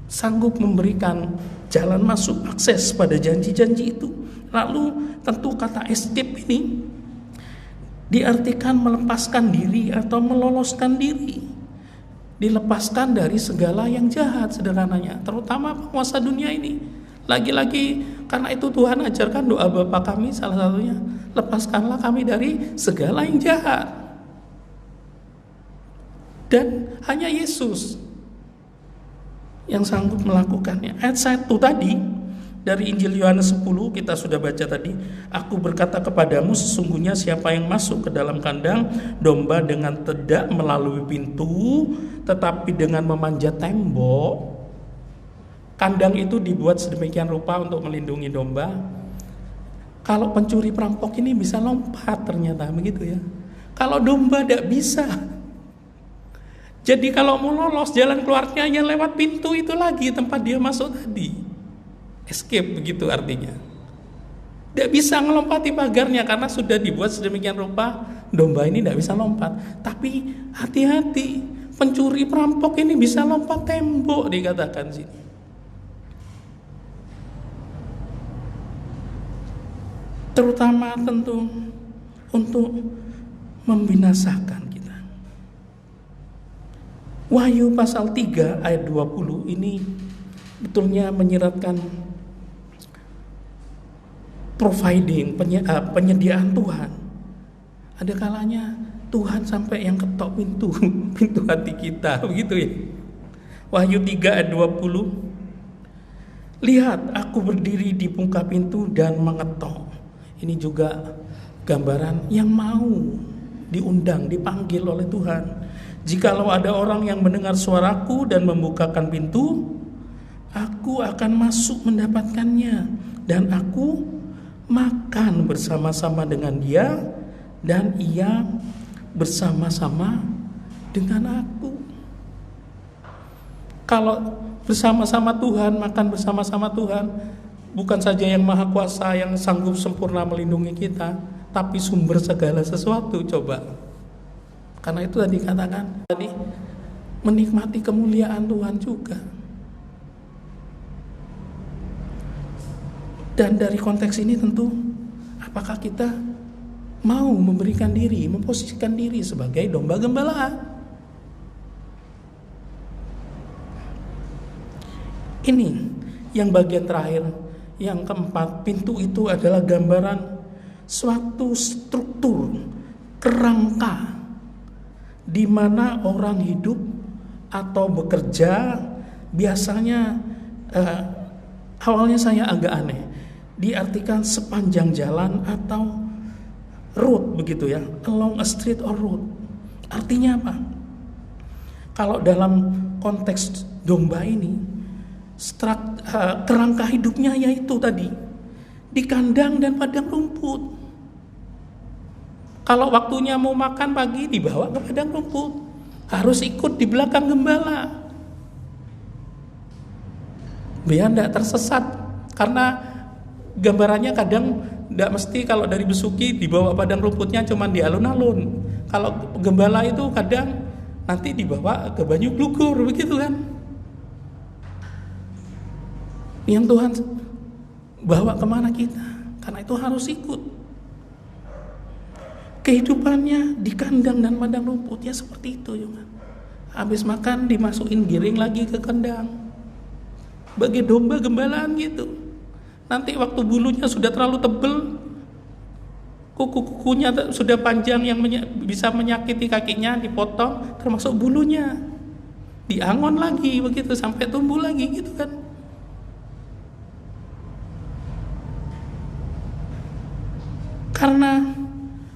sanggup memberikan jalan masuk, akses pada janji-janji itu. Lalu tentu kata escape ini diartikan melepaskan diri atau meloloskan diri, dilepaskan dari segala yang jahat sederhananya, terutama penguasa dunia ini. Lagi-lagi karena itu Tuhan ajarkan doa Bapa kami, salah satunya, lepaskanlah kami dari segala yang jahat. Dan hanya Yesus yang sanggup melakukannya. Ayat 1 tadi dari Injil Yohanes 10 kita sudah baca tadi. Aku berkata kepadamu, sesungguhnya siapa yang masuk ke dalam kandang domba dengan tidak melalui pintu, tetapi dengan memanjat tembok. Kandang itu dibuat sedemikian rupa untuk melindungi domba. Kalau pencuri perampok ini bisa lompat ternyata begitu ya. Kalau domba tidak bisa. Jadi kalau mau lolos, jalan keluarnya ya lewat pintu itu lagi, tempat dia masuk tadi. Escape begitu artinya. Tidak bisa ngelompati pagarnya karena sudah dibuat sedemikian rupa, domba ini tidak bisa lompat. Tapi hati-hati, pencuri perampok ini bisa lompat tembok dikatakan sini. Terutama tentu untuk membinasakan kita. Wahyu pasal 3 ayat 20 ini betulnya menyiratkan providing, penyediaan Tuhan. Ada kalanya Tuhan sampai yang ketok pintu hati kita, begitu ya. Wahyu 3 ayat 20. Lihat, aku berdiri di muka pintu dan mengetok. Ini juga gambaran yang mau diundang, dipanggil oleh Tuhan. Jikalau ada orang yang mendengar suaraku dan membukakan pintu, aku akan masuk mendapatkannya, dan aku makan bersama-sama dengan dia, dan ia bersama-sama dengan aku. Kalau bersama-sama Tuhan, makan bersama-sama Tuhan, bukan saja yang maha kuasa yang sanggup sempurna melindungi kita, tapi sumber segala sesuatu. Coba, karena itu tadi katakan tadi, menikmati kemuliaan Tuhan juga. Dan dari konteks ini tentu, apakah kita mau memberikan diri, memposisikan diri sebagai domba gembalaan? Ini yang bagian terakhir, yang keempat, pintu itu adalah gambaran suatu struktur, kerangka di mana orang hidup atau bekerja. Biasanya awalnya saya agak aneh, diartikan sepanjang jalan atau road begitu ya, along a street or road. Artinya apa? Kalau dalam konteks domba ini, kerangka hidupnya yaitu tadi di kandang dan padang rumput. Kalau waktunya mau makan pagi, dibawa ke padang rumput, harus ikut di belakang gembala biar tidak tersesat. Karena gambarannya kadang tidak mesti kalau dari besuki dibawa padang rumputnya cuma di alun-alun. Kalau gembala itu kadang nanti dibawa ke Banyu Glugur, begitu kan. Yang Tuhan bawa kemana kita, karena itu harus ikut. Kehidupannya di kandang dan padang rumput ya seperti itu juga. Habis makan dimasukin giring lagi ke kandang, bagi domba gembalaan gitu. Nanti waktu bulunya sudah terlalu tebel, kuku-kukunya sudah panjang yang bisa menyakiti kakinya, dipotong termasuk bulunya, diangon lagi begitu sampai tumbuh lagi gitu kan. Karena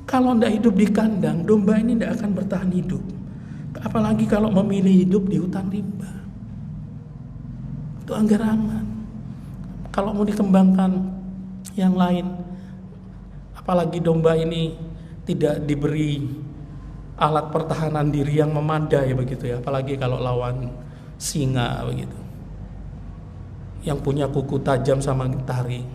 kalau tidak hidup di kandang, domba ini tidak akan bertahan hidup. Apalagi kalau memilih hidup di hutan rimba, itu anggar aman. Kalau mau dikembangkan yang lain, apalagi domba ini tidak diberi alat pertahanan diri yang memadai begitu ya, apalagi kalau lawan singa begitu, yang punya kuku tajam sama taring,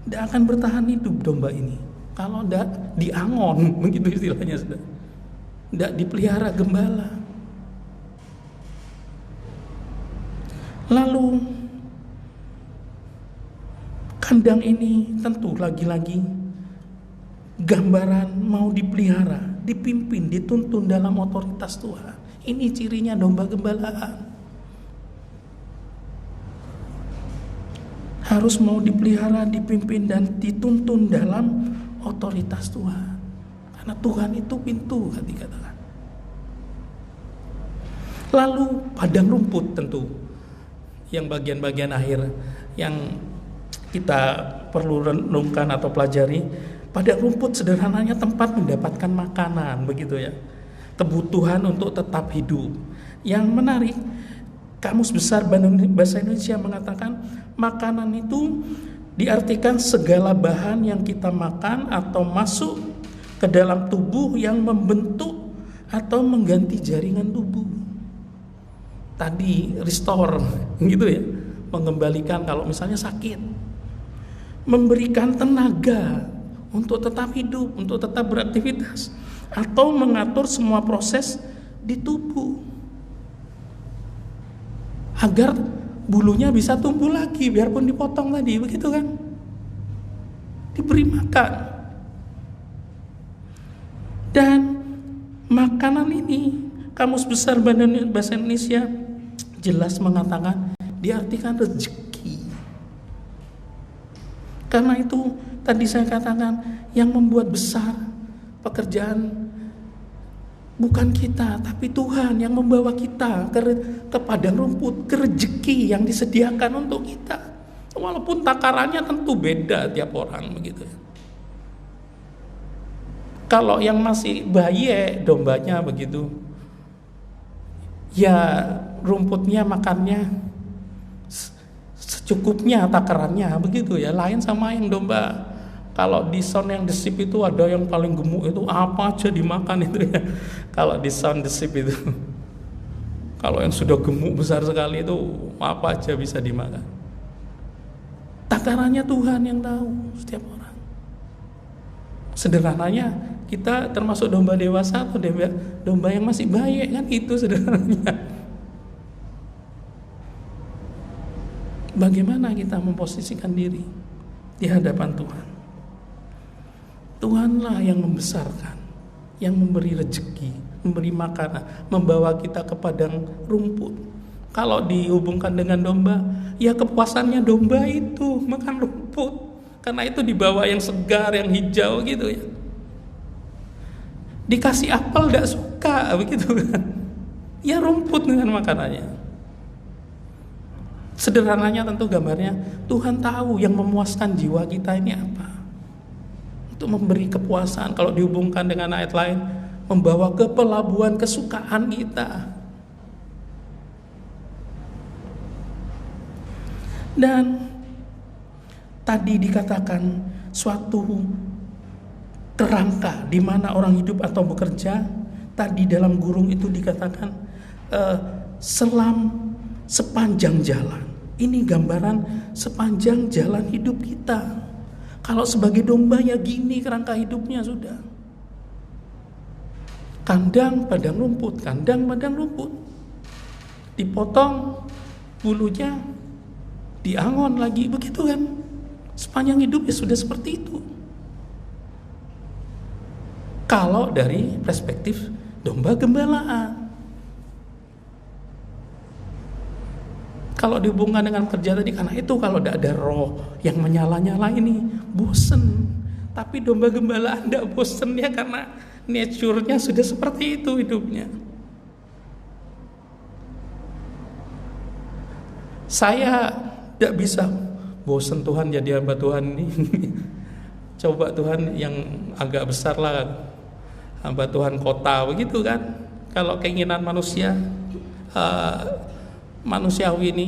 tidak akan bertahan hidup domba ini. Kalau tidak diangon, begitu istilahnya, sudah tidak dipelihara gembala. Lalu kandang ini tentu lagi-lagi gambaran mau dipelihara, dipimpin, dituntun dalam otoritas Tuhan. Ini cirinya domba gembalaan. Harus mau dipelihara, dipimpin, dan dituntun dalam otoritas Tuhan. Karena Tuhan itu pintu, dikatakan. Lalu padang rumput tentu, yang bagian-bagian akhir yang kita perlu renungkan atau pelajari. Padang rumput sederhananya tempat mendapatkan makanan, begitu ya. Kebutuhan untuk tetap hidup. Yang menarik, Kamus Besar Bahasa Indonesia mengatakan makanan itu diartikan segala bahan yang kita makan atau masuk ke dalam tubuh yang membentuk atau mengganti jaringan tubuh. tadi restore gitu ya, mengembalikan kalau misalnya sakit, memberikan tenaga untuk tetap hidup, untuk tetap beraktivitas, atau mengatur semua proses di tubuh agar bulunya bisa tumbuh lagi biarpun dipotong tadi, begitu kan? Diberi makan. Dan makanan ini Kamus Besar Bahasa Indonesia jelas mengatakan diartikan rezeki. Karena itu tadi saya katakan yang membuat besar pekerjaan bukan kita, tapi Tuhan yang membawa kita ke padang rumput, ke rezeki yang disediakan untuk kita. Walaupun takarannya tentu beda tiap orang, begitu. Kalau yang masih bayi dombanya begitu, ya rumputnya makannya secukupnya, takarannya begitu ya. Lain sama yang domba. Kalau di sound yang desip itu ada yang paling gemuk, itu apa aja dimakan itu ya. Kalau di sound desip itu, kalau yang sudah gemuk besar sekali itu apa aja bisa dimakan. Takarannya Tuhan yang tahu setiap orang. Sederhananya kita termasuk domba dewasa atau domba yang masih bayi, kan itu sederhananya. Bagaimana kita memposisikan diri di hadapan Tuhan? Tuhanlah yang membesarkan, yang memberi rezeki, memberi makanan, membawa kita ke padang rumput. Kalau dihubungkan dengan domba, ya kepuasannya domba itu makan rumput, karena itu dibawa yang segar, yang hijau gitu ya. Dikasih apel gak suka, begitu kan? Ya rumput dengan makanannya. Sederhananya tentu gambarnya Tuhan tahu yang memuaskan jiwa kita ini apa. Untuk memberi kepuasan, kalau dihubungkan dengan ayat lain, membawa ke pelabuhan kesukaan kita. Dan tadi dikatakan suatu kerangka di mana orang hidup atau bekerja. Tadi dalam gurung itu dikatakan sepanjang jalan. Ini gambaran sepanjang jalan hidup kita. Kalau sebagai domba ya gini kerangka hidupnya sudah. Kandang padang rumput, kandang padang rumput. Dipotong bulunya, diangon lagi, begitu kan? Sepanjang hidup ya sudah seperti itu. Kalau dari perspektif domba gembalaan. Kalau dihubungkan dengan kerja tadi, karena itu kalau tidak ada roh yang menyala-nyala ini, bosen. Tapi domba gembalaan tidak bosen ya, karena nature-nya sudah seperti itu hidupnya. Saya tidak bisa bosen Tuhan jadi hamba Tuhan ini. Coba Tuhan yang agak besar lah, hamba Tuhan kota begitu kan. Kalau keinginan manusia manusiawi ini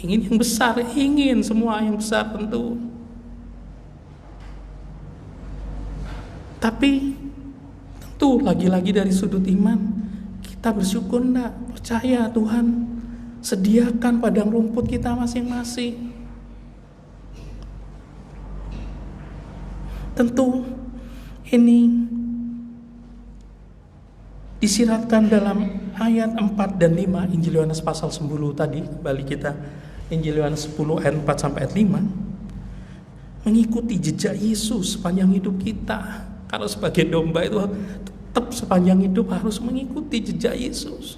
ingin yang besar, ingin semua yang besar tentu. Tapi tentu lagi-lagi dari sudut iman kita bersyukur enggak, percaya Tuhan sediakan padang rumput kita masing-masing. Tentu ini disiratkan dalam ayat 4 dan 5 Injil Yohanes pasal 10 tadi. Kembali kita Injil Yohanes 10 ayat 4 sampai ayat 5. Mengikuti jejak Yesus sepanjang hidup kita. Kalau sebagai domba itu tetap sepanjang hidup harus mengikuti jejak Yesus.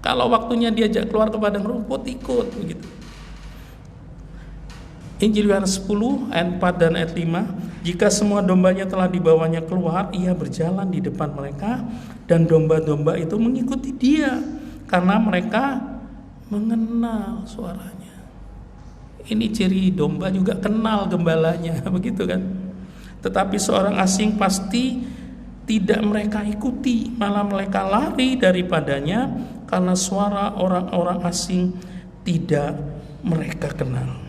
Kalau waktunya diajak keluar ke padang rumput, ikut begitu. Injil Yohanes 10 ayat 4 dan ayat 5. Jika semua dombanya telah dibawanya keluar, ia berjalan di depan mereka, dan domba-domba itu mengikuti dia, karena mereka mengenal suaranya. Ini ciri domba juga kenal gembalanya, begitu kan? Tetapi seorang asing pasti tidak mereka ikuti, malah mereka lari daripadanya, karena suara orang-orang asing tidak mereka kenal.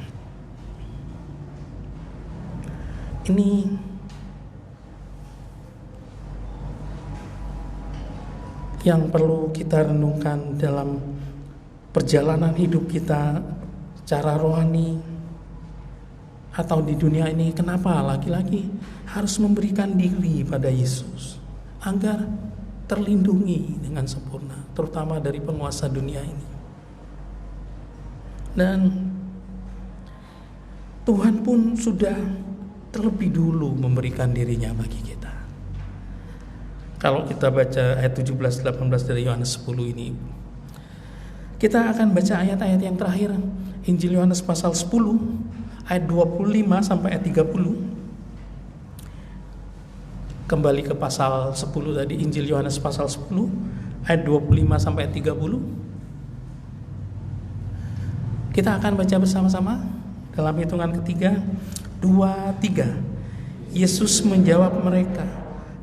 Ini yang perlu kita renungkan dalam perjalanan hidup kita secara rohani atau di dunia ini, kenapa laki-laki harus memberikan diri pada Yesus agar terlindungi dengan sempurna, terutama dari penguasa dunia ini. Dan Tuhan pun sudah terlebih dulu memberikan dirinya bagi kita. Kalau kita baca ayat 17-18 dari Yohanes 10 ini, kita akan baca ayat-ayat yang terakhir Injil Yohanes pasal 10 ayat 25 sampai ayat 30. Kembali ke pasal 10 tadi, Injil Yohanes pasal 10 ayat 25 sampai ayat 30. Kita akan baca bersama-sama dalam hitungan ketiga, 2, 3. Yesus menjawab mereka,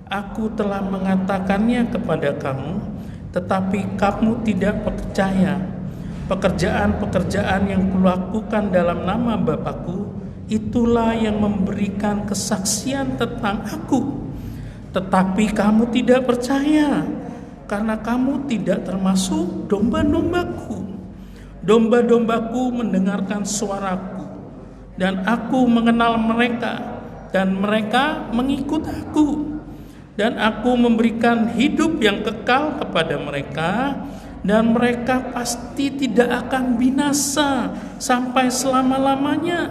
"Aku telah mengatakannya kepada kamu, tetapi kamu tidak percaya. Pekerjaan-pekerjaan yang kulakukan dalam nama Bapa-Ku, itulah yang memberikan kesaksian tentang Aku. Tetapi kamu tidak percaya, karena kamu tidak termasuk domba-dombaku. Domba-dombaku mendengarkan suaraku, dan Aku mengenal mereka, dan mereka mengikut Aku. Dan Aku memberikan hidup yang kekal kepada mereka, dan mereka pasti tidak akan binasa sampai selama-lamanya,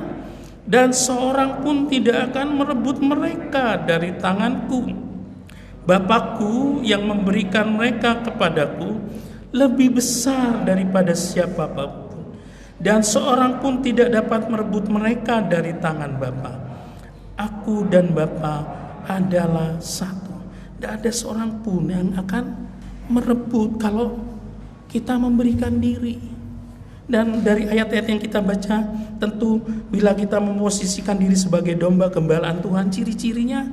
dan seorang pun tidak akan merebut mereka dari tanganku. Bapa-Ku yang memberikan mereka kepadaku lebih besar daripada siapapun, dan seorang pun tidak dapat merebut mereka dari tangan Bapa. Aku dan Bapa adalah satu. Tidak ada seorang pun yang akan merebut kalau kita memberikan diri. Dan dari ayat-ayat yang kita baca, tentu bila kita memosisikan diri sebagai domba gembalaan Tuhan, ciri-cirinya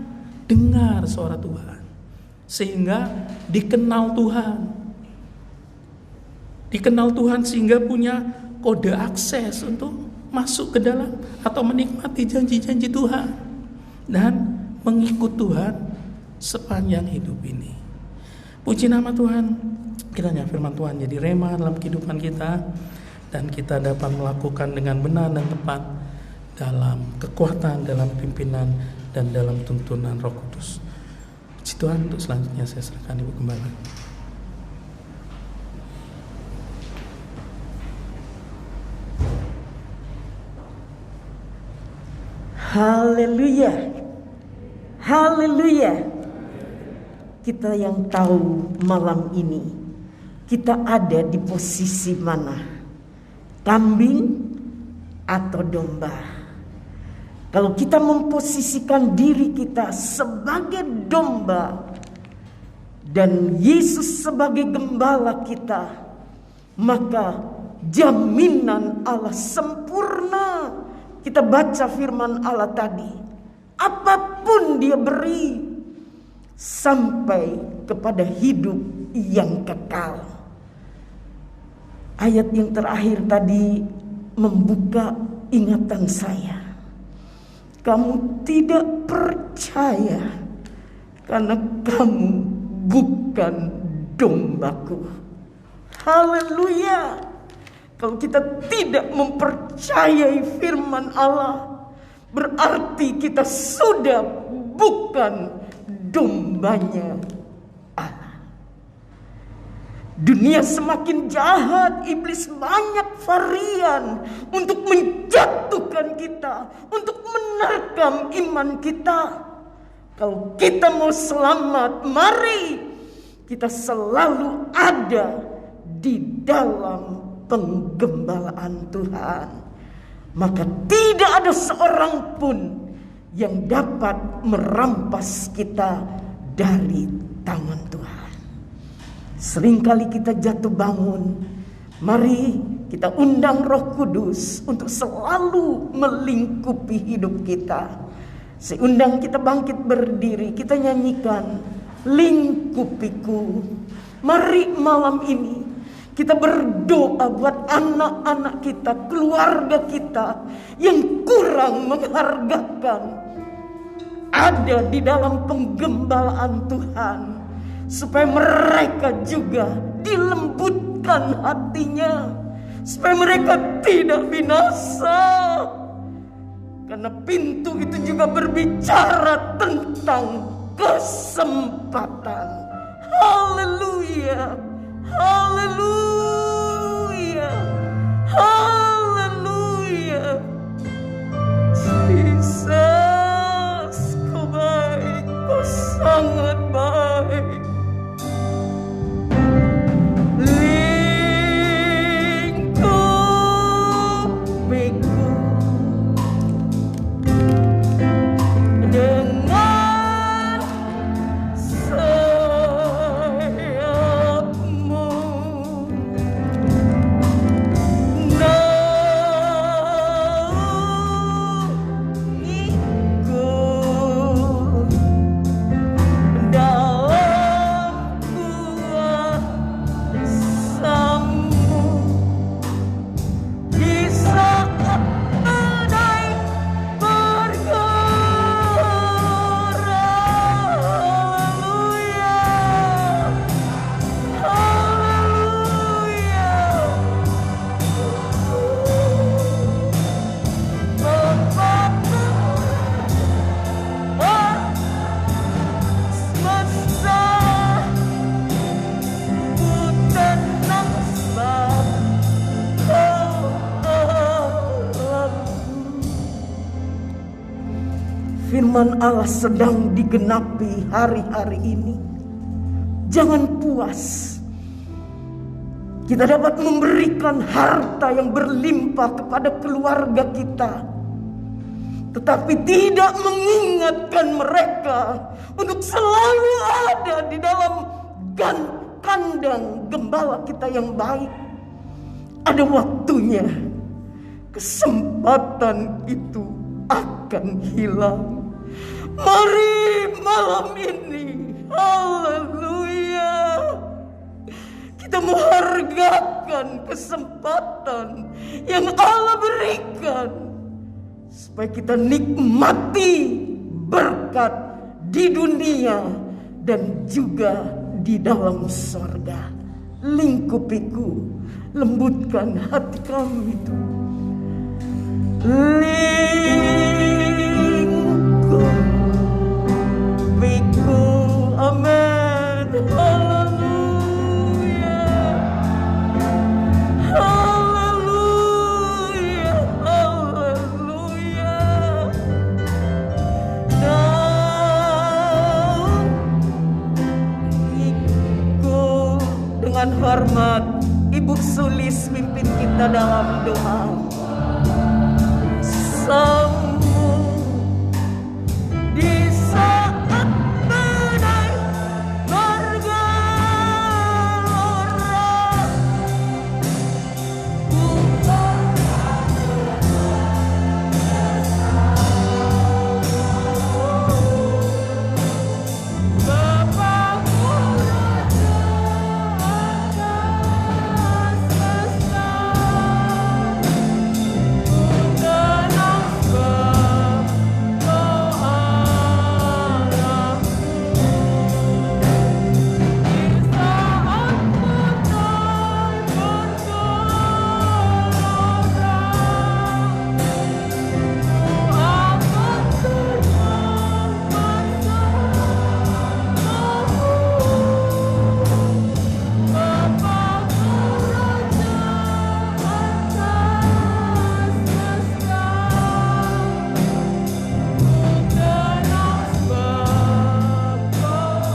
dengar suara Tuhan, sehingga dikenal Tuhan. Dikenal Tuhan sehingga punya kode akses untuk masuk ke dalam atau menikmati janji-janji Tuhan dan mengikut Tuhan sepanjang hidup ini. Puji nama Tuhan. Kiranya firman Tuhan jadi rema dalam kehidupan kita, dan kita dapat melakukan dengan benar dan tepat dalam kekuatan, dalam pimpinan, dan dalam tuntunan Roh Kudus. Puji Tuhan. Untuk selanjutnya saya serahkan Ibu Gembala. Haleluya. Haleluya. Kita yang tahu malam ini kita ada di posisi mana? Kambing atau domba? Kalau kita memposisikan diri kita sebagai domba dan Yesus sebagai gembala kita, maka jaminan Allah sempurna. Kita baca firman Allah tadi, apapun Dia beri sampai kepada hidup yang kekal. Ayat yang terakhir tadi membuka ingatan saya. Kamu tidak percaya karena kamu bukan dombaku. Haleluya. Kalau kita tidak mempercayai firman Allah, berarti kita sudah bukan dombanya Allah. Dunia semakin jahat, iblis banyak varian untuk menjatuhkan kita, untuk menerkam iman kita. Kalau kita mau selamat, mari kita selalu ada di dalam penggembalaan Tuhan. Maka tidak ada seorang pun yang dapat merampas kita dari tangan Tuhan. Seringkali kita jatuh bangun. Mari kita undang Roh Kudus untuk selalu melingkupi hidup kita. Saya undang kita bangkit berdiri, kita nyanyikan lingkupiku. Mari malam ini kita berdoa buat anak-anak kita, keluarga kita yang kurang menghargakan, ada di dalam penggembalaan Tuhan, supaya mereka juga dilembutkan hatinya, supaya mereka tidak binasa. Karena pintu itu juga berbicara tentang kesempatan. Haleluya, haleluya, haleluya. Jesus, kau baik, kau sangat baik. Lingkupiku dengan sayapmu, naungiku dalam kuasamu di saat badai bergerak. Haleluya, Bapa semesta, ku tenang sebab Kau Allahku. Firman Allah sedang digenapi hari-hari ini. Jangan puas. Kita dapat memberikan harta yang berlimpah kepada keluarga kita, tetapi tidak mengingatkan mereka untuk selalu ada di dalam kandang gembala kita yang baik. Ada waktunya kesempatan itu akan hilang. Mari malam ini, haleluya, kita menghargakan kesempatan yang Allah berikan supaya kita nikmati berkat di dunia dan juga di dalam surga. Lingkupiku, lembutkan hati kami itu. Lingkupiku, amin. Haleluya, haleluya, haleluya. Naungiku. Dengan hormat, Ibu Sulis pimpin kita dalam doa. Sambung di saat badai bergelora, Bapakku Raja atas semesta, ku tenang sebab Kau Allahku. Di saat badai bergelora, ku akan terbang bersamamu. Bapakku Raja atas semesta, ku tenang sebab Kau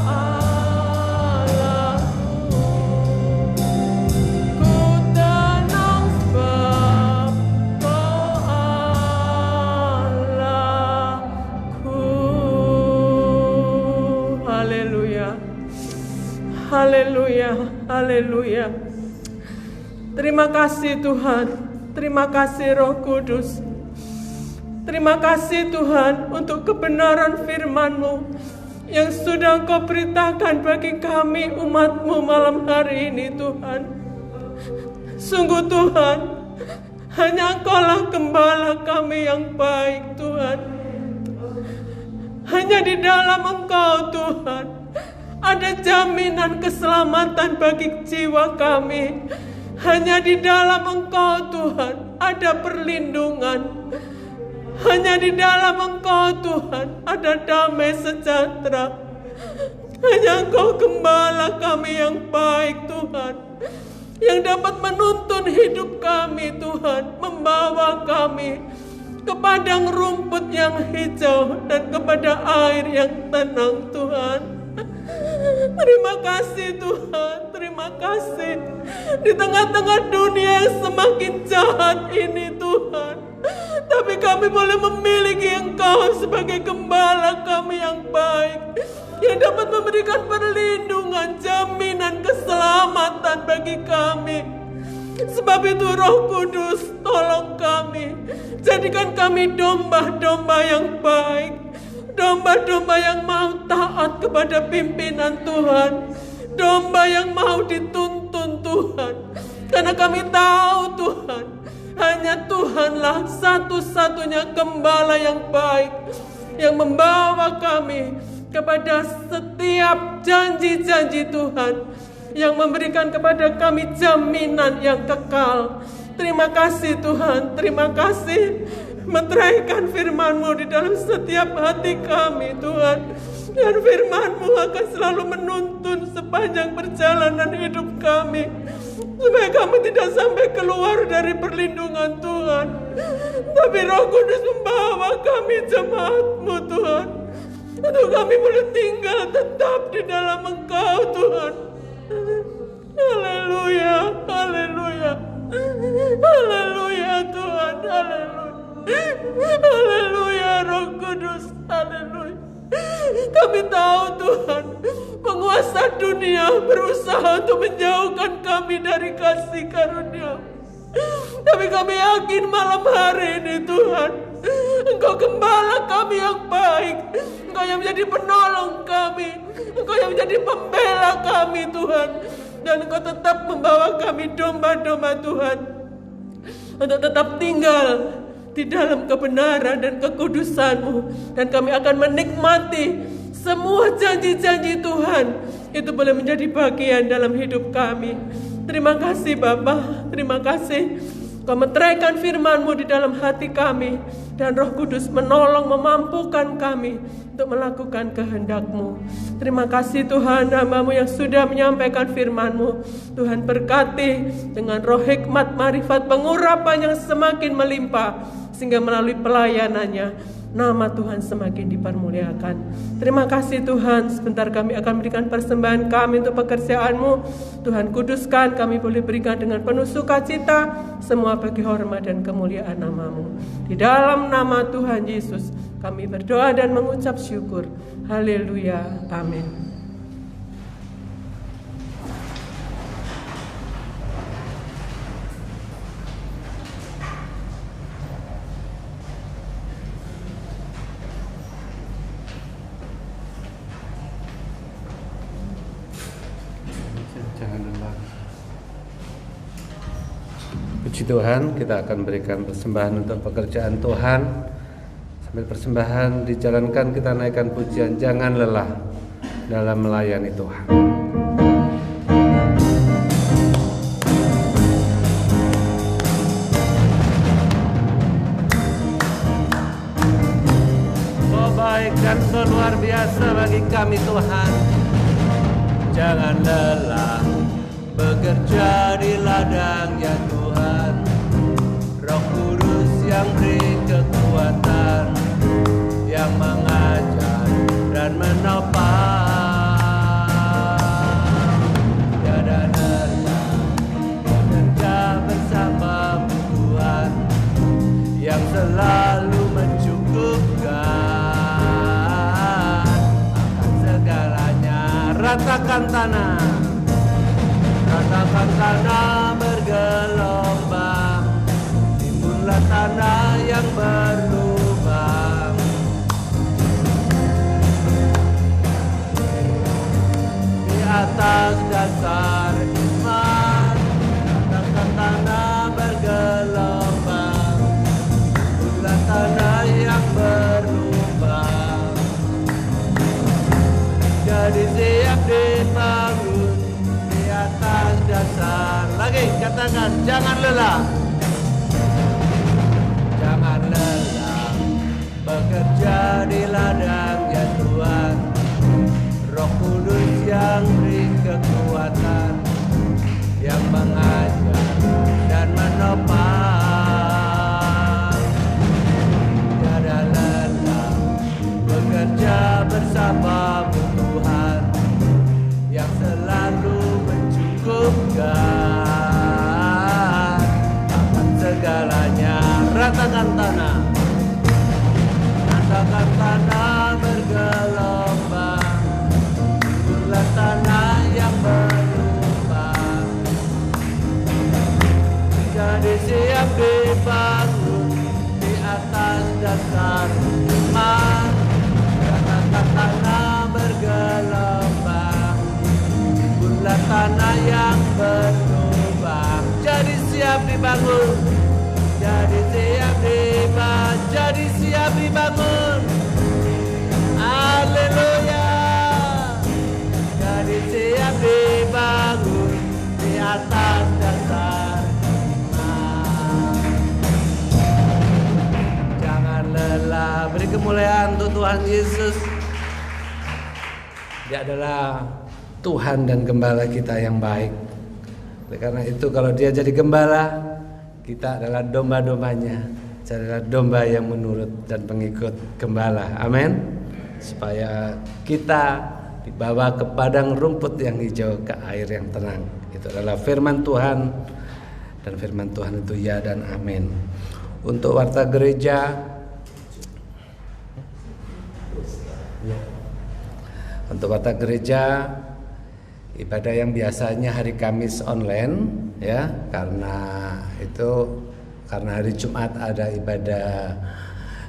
Allahku. Ku tenang sebab Kau Allahku. Haleluya, haleluya, haleluya. Terima kasih Tuhan, terima kasih Roh Kudus. Terima kasih Tuhan untuk kebenaran firman-Mu yang sudah Kau beritakan bagi kami umat-Mu malam hari ini Tuhan. Sungguh Tuhan, hanya Engkau-lah gembala kami yang baik Tuhan. Hanya di dalam Engkau Tuhan ada jaminan keselamatan bagi jiwa kami. Hanya di dalam Engkau Tuhan ada perlindungan. Hanya di dalam Engkau Tuhan ada damai sejahtera. Hanya Engkau gembala kami yang baik Tuhan, yang dapat menuntun hidup kami Tuhan, membawa kami ke padang rumput yang hijau dan kepada air yang tenang Tuhan. Terima kasih Tuhan, terima kasih. Di tengah-tengah dunia yang semakin jahat ini Tuhan, tapi kami boleh memiliki Engkau sebagai gembala kami yang baik, yang dapat memberikan perlindungan, jaminan keselamatan bagi kami. Sebab itu Roh Kudus, tolong kami, jadikan kami domba-domba yang baik, domba-domba yang mau taat kepada pimpinan Tuhan, domba yang mau dituntun Tuhan. Karena kami tahu Tuhan, hanya Tuhanlah satu-satunya gembala yang baik, yang membawa kami kepada setiap janji-janji Tuhan, yang memberikan kepada kami jaminan yang kekal. Terima kasih Tuhan, terima kasih. Meteraikan firman-Mu di dalam setiap hati kami Tuhan, dan firman-Mu akan selalu menuntun sepanjang perjalanan hidup kami, supaya kami tidak sampai keluar dari perlindungan Tuhan, tapi Roh Kudus membawa kami jemaat-Mu Tuhan, untuk kami boleh tinggal tetap di dalam Engkau Tuhan. Haleluya, haleluya, haleluya Tuhan, haleluya, haleluya Roh Kudus, haleluya. Kami tahu Tuhan, penguasa dunia berusaha untuk menjauhkan kami dari kasih karunia, tapi kami yakin malam hari ini Tuhan, Engkau gembala kami yang baik, Engkau yang menjadi penolong kami, Engkau yang menjadi pembela kami Tuhan, dan Engkau tetap membawa kami domba-domba Tuhan untuk tetap tinggal di dalam kebenaran dan kekudusan-Mu, dan kami akan menikmati semua janji-janji Tuhan itu boleh menjadi bagian dalam hidup kami. Terima kasih Bapa, terima kasih Kau meteraikan firman-Mu di dalam hati kami, dan Roh Kudus menolong, memampukan kami untuk melakukan kehendak-Mu. Terima kasih Tuhan, hamba-Mu yang sudah menyampaikan firman-Mu. Tuhan berkati dengan roh hikmat, marifat, pengurapan yang semakin melimpah, sehingga melalui pelayanannya nama Tuhan semakin dipermuliakan. Terima kasih Tuhan, sebentar kami akan berikan persembahan kami untuk pekerjaan-Mu. Tuhan kuduskan, kami boleh berikan dengan penuh sukacita, semua bagi hormat dan kemuliaan nama-Mu. Di dalam nama Tuhan Yesus kami berdoa dan mengucap syukur. Haleluya, amin. Puji Tuhan, kita akan berikan persembahan untuk pekerjaan Tuhan. Sambil persembahan dijalankan, kita naikkan pujian jangan lelah dalam melayani Tuhan. Oh baik dan luar biasa bagi kami Tuhan. Jangan lelah bekerja di ladang ya Tuhan. Roh Kudus yang beri kekuatan, yang mengajar dan menopang. Tiada lelah bekerja bersama Tuhan, yang selalu mencukupkan akan segalanya. Ratakan tanah, ratakan tanah bergelombang, timbullah tanah yang berlubang. Di atas dasar iman, ratakan tanah bergelombang, timbullah tanah yang berlubang. Jadi siap dibangun di atas dasar lagi. lagi, katakan jangan lelah. Jangan lelah bekerja di ladang-Nya Tuhan. Roh Kudus yang beri kekuatan, yang mengajar dan menopang. Tiada lelah bekerja bersamamu Tuhan, yang selalu mencukupkan akan segalanya. Ratakan tanah, ratakan tanah bergelombang, bulan tanah yang berlubang. Jadi siap dibangun di atas dasar iman. Ratakan tanah bergelombang, bulan tanah yang berlubang. Jadi siap dibangun, jadi siap dibangun, jadi siap dibangun. Haleluya. Jadi siap dibangun di atas dasar iman. Jangan lelah. Beri kemuliaan untuk Tuhan Yesus. Dia adalah Tuhan dan Gembala kita yang baik. Oleh karena itu kalau Dia jadi Gembala, kita adalah domba-dombanya. Kita adalah domba yang menurut dan pengikut Gembala. Amin. Supaya kita dibawa ke padang rumput yang hijau, ke air yang tenang. Itu adalah firman Tuhan, dan firman Tuhan itu ya dan amin. Untuk warta gereja, untuk warta gereja, ibadah yang biasanya hari Kamis online, ya, karena hari Jumat ada ibadah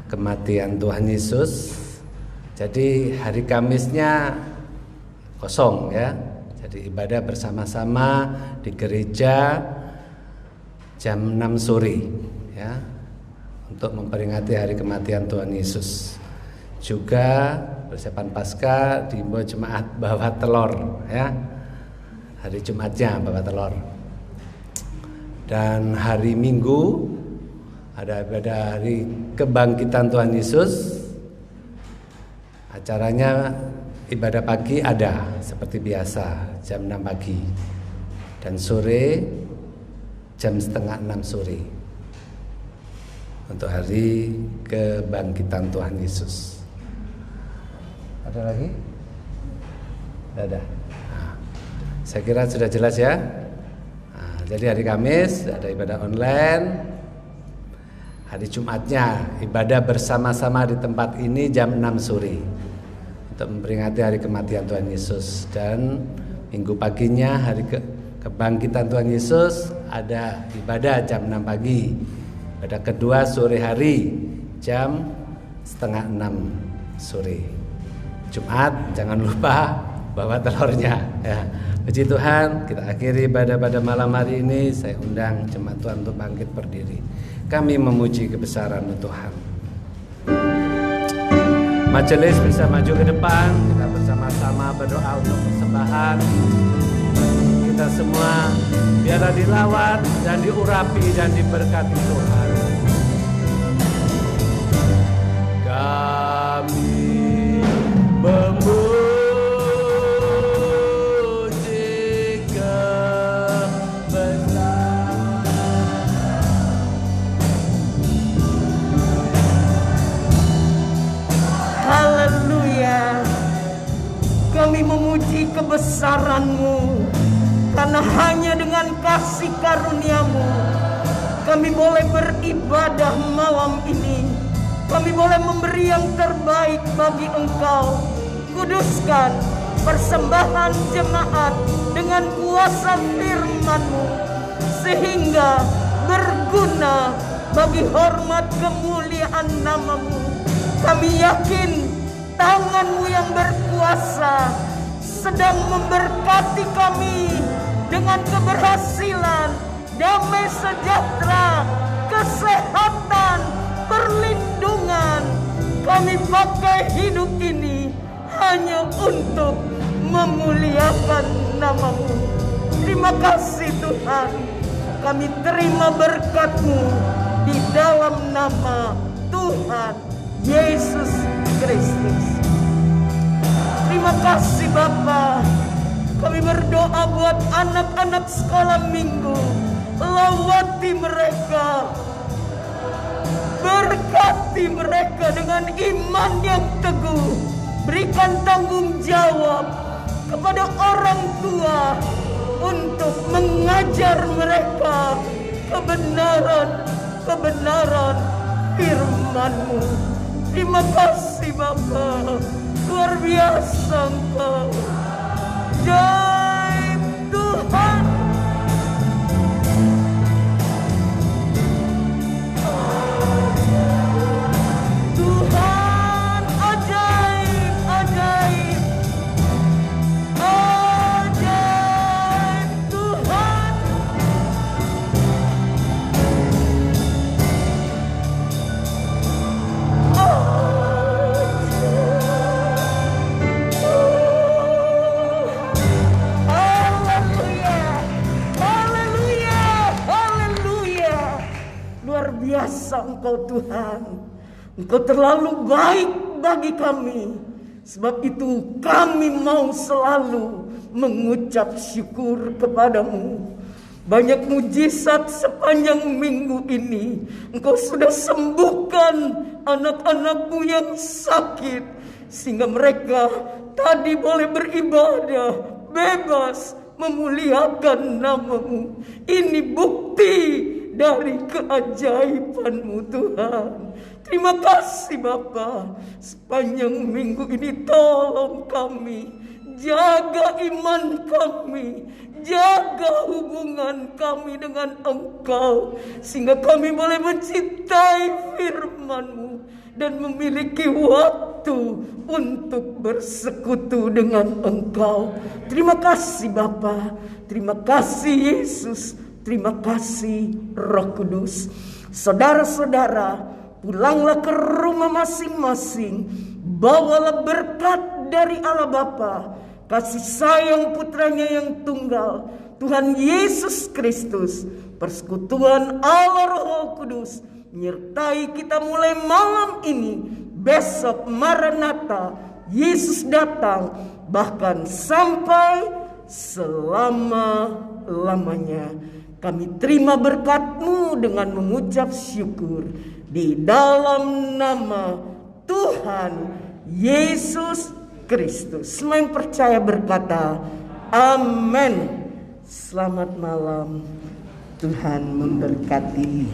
kematian Tuhan Yesus. Jadi hari Kamisnya kosong, ya. Jadi ibadah bersama-sama di gereja jam 6 sore, ya, untuk memperingati hari kematian Tuhan Yesus. Juga persiapan Paskah diimbau jemaat bawa telur, ya. Hari Jumatnya bawa telur. Dan hari Minggu ada ibadah hari kebangkitan Tuhan Yesus. Acaranya ibadah pagi ada seperti biasa jam 6 pagi, dan sore jam setengah 6 sore untuk hari kebangkitan Tuhan Yesus. Ada lagi? Tidak ada. Nah, saya kira sudah jelas, ya. Nah, jadi hari Kamis ada ibadah online. Hari Jumatnya ibadah bersama-sama di tempat ini jam 6 sore untuk memperingati hari kematian Tuhan Yesus. Dan Minggu paginya hari kebangkitan Tuhan Yesus ada ibadah jam 6 pagi. Ibadah kedua sore hari jam setengah 6 sore. Jumat jangan lupa bawa telurnya, ya. Puji Tuhan, kita akhiri ibadah pada malam hari ini. Saya undang jemaat Tuhan untuk bangkit berdiri. Kami memuji kebesaran Tuhan. Majelis bisa maju ke depan. Kita bersama-sama berdoa untuk persembahan. Kita semua biarlah dilawat dan diurapi dan diberkati Tuhan. Kami memuji Kami memuji kebesaran-Mu, karena hanya dengan kasih karunia-Mu kami boleh beribadah malam ini. Kami boleh memberi yang terbaik bagi Engkau. Kuduskan persembahan jemaat dengan kuasa firman-Mu, sehingga berguna bagi hormat kemuliaan nama-Mu. Kami yakin tangan-Mu yang berkuasa sedang memberkati kami dengan keberhasilan, damai sejahtera, kesehatan, perlindungan. Kami pakai hidup ini hanya untuk memuliakan nama-Mu. Terima kasih Tuhan, kami terima berkat-Mu di dalam nama Tuhan Yesus Kristus. Terima kasih Bapa. Kami berdoa buat anak-anak sekolah minggu. Lawati mereka, berkati mereka dengan iman yang teguh. Berikan tanggung jawab kepada orang tua untuk mengajar mereka kebenaran firman-Mu. Terima kasih Bapa, luar biasa Engkau. Ajaib Tuhan. Tuhan ajaib, ajaib, ajaib Tuhan. Luar biasa Engkau Tuhan. Engkau terlalu baik bagi kami. Sebab itu kami mau selalu mengucap syukur kepadamu. Banyak mujizat sepanjang minggu ini. Engkau sudah sembuhkan anak-anak-Mu yang sakit, sehingga mereka tadi boleh beribadah bebas, memuliakan nama-Mu. Ini bukti dari keajaiban-Mu Tuhan. Terima kasih Bapa. Sepanjang minggu ini tolong kami, jaga iman kami, jaga hubungan kami dengan Engkau, sehingga kami boleh mencintai firman-Mu dan memiliki waktu untuk bersekutu dengan Engkau. Terima kasih Bapa. Terima kasih Yesus. Terima kasih Roh Kudus. Saudara-saudara, pulanglah ke rumah masing-masing. Bawalah berkat dari Allah Bapa, kasih sayang putranya yang tunggal, Tuhan Yesus Kristus, persekutuan Allah Roh Kudus menyertai kita mulai malam ini, besok Maranatha, Yesus datang, bahkan sampai selama-lamanya. Kami terima berkat-Mu dengan mengucap syukur di dalam nama Tuhan Yesus Kristus. Semua yang percaya berkata amin. Selamat malam, Tuhan memberkati.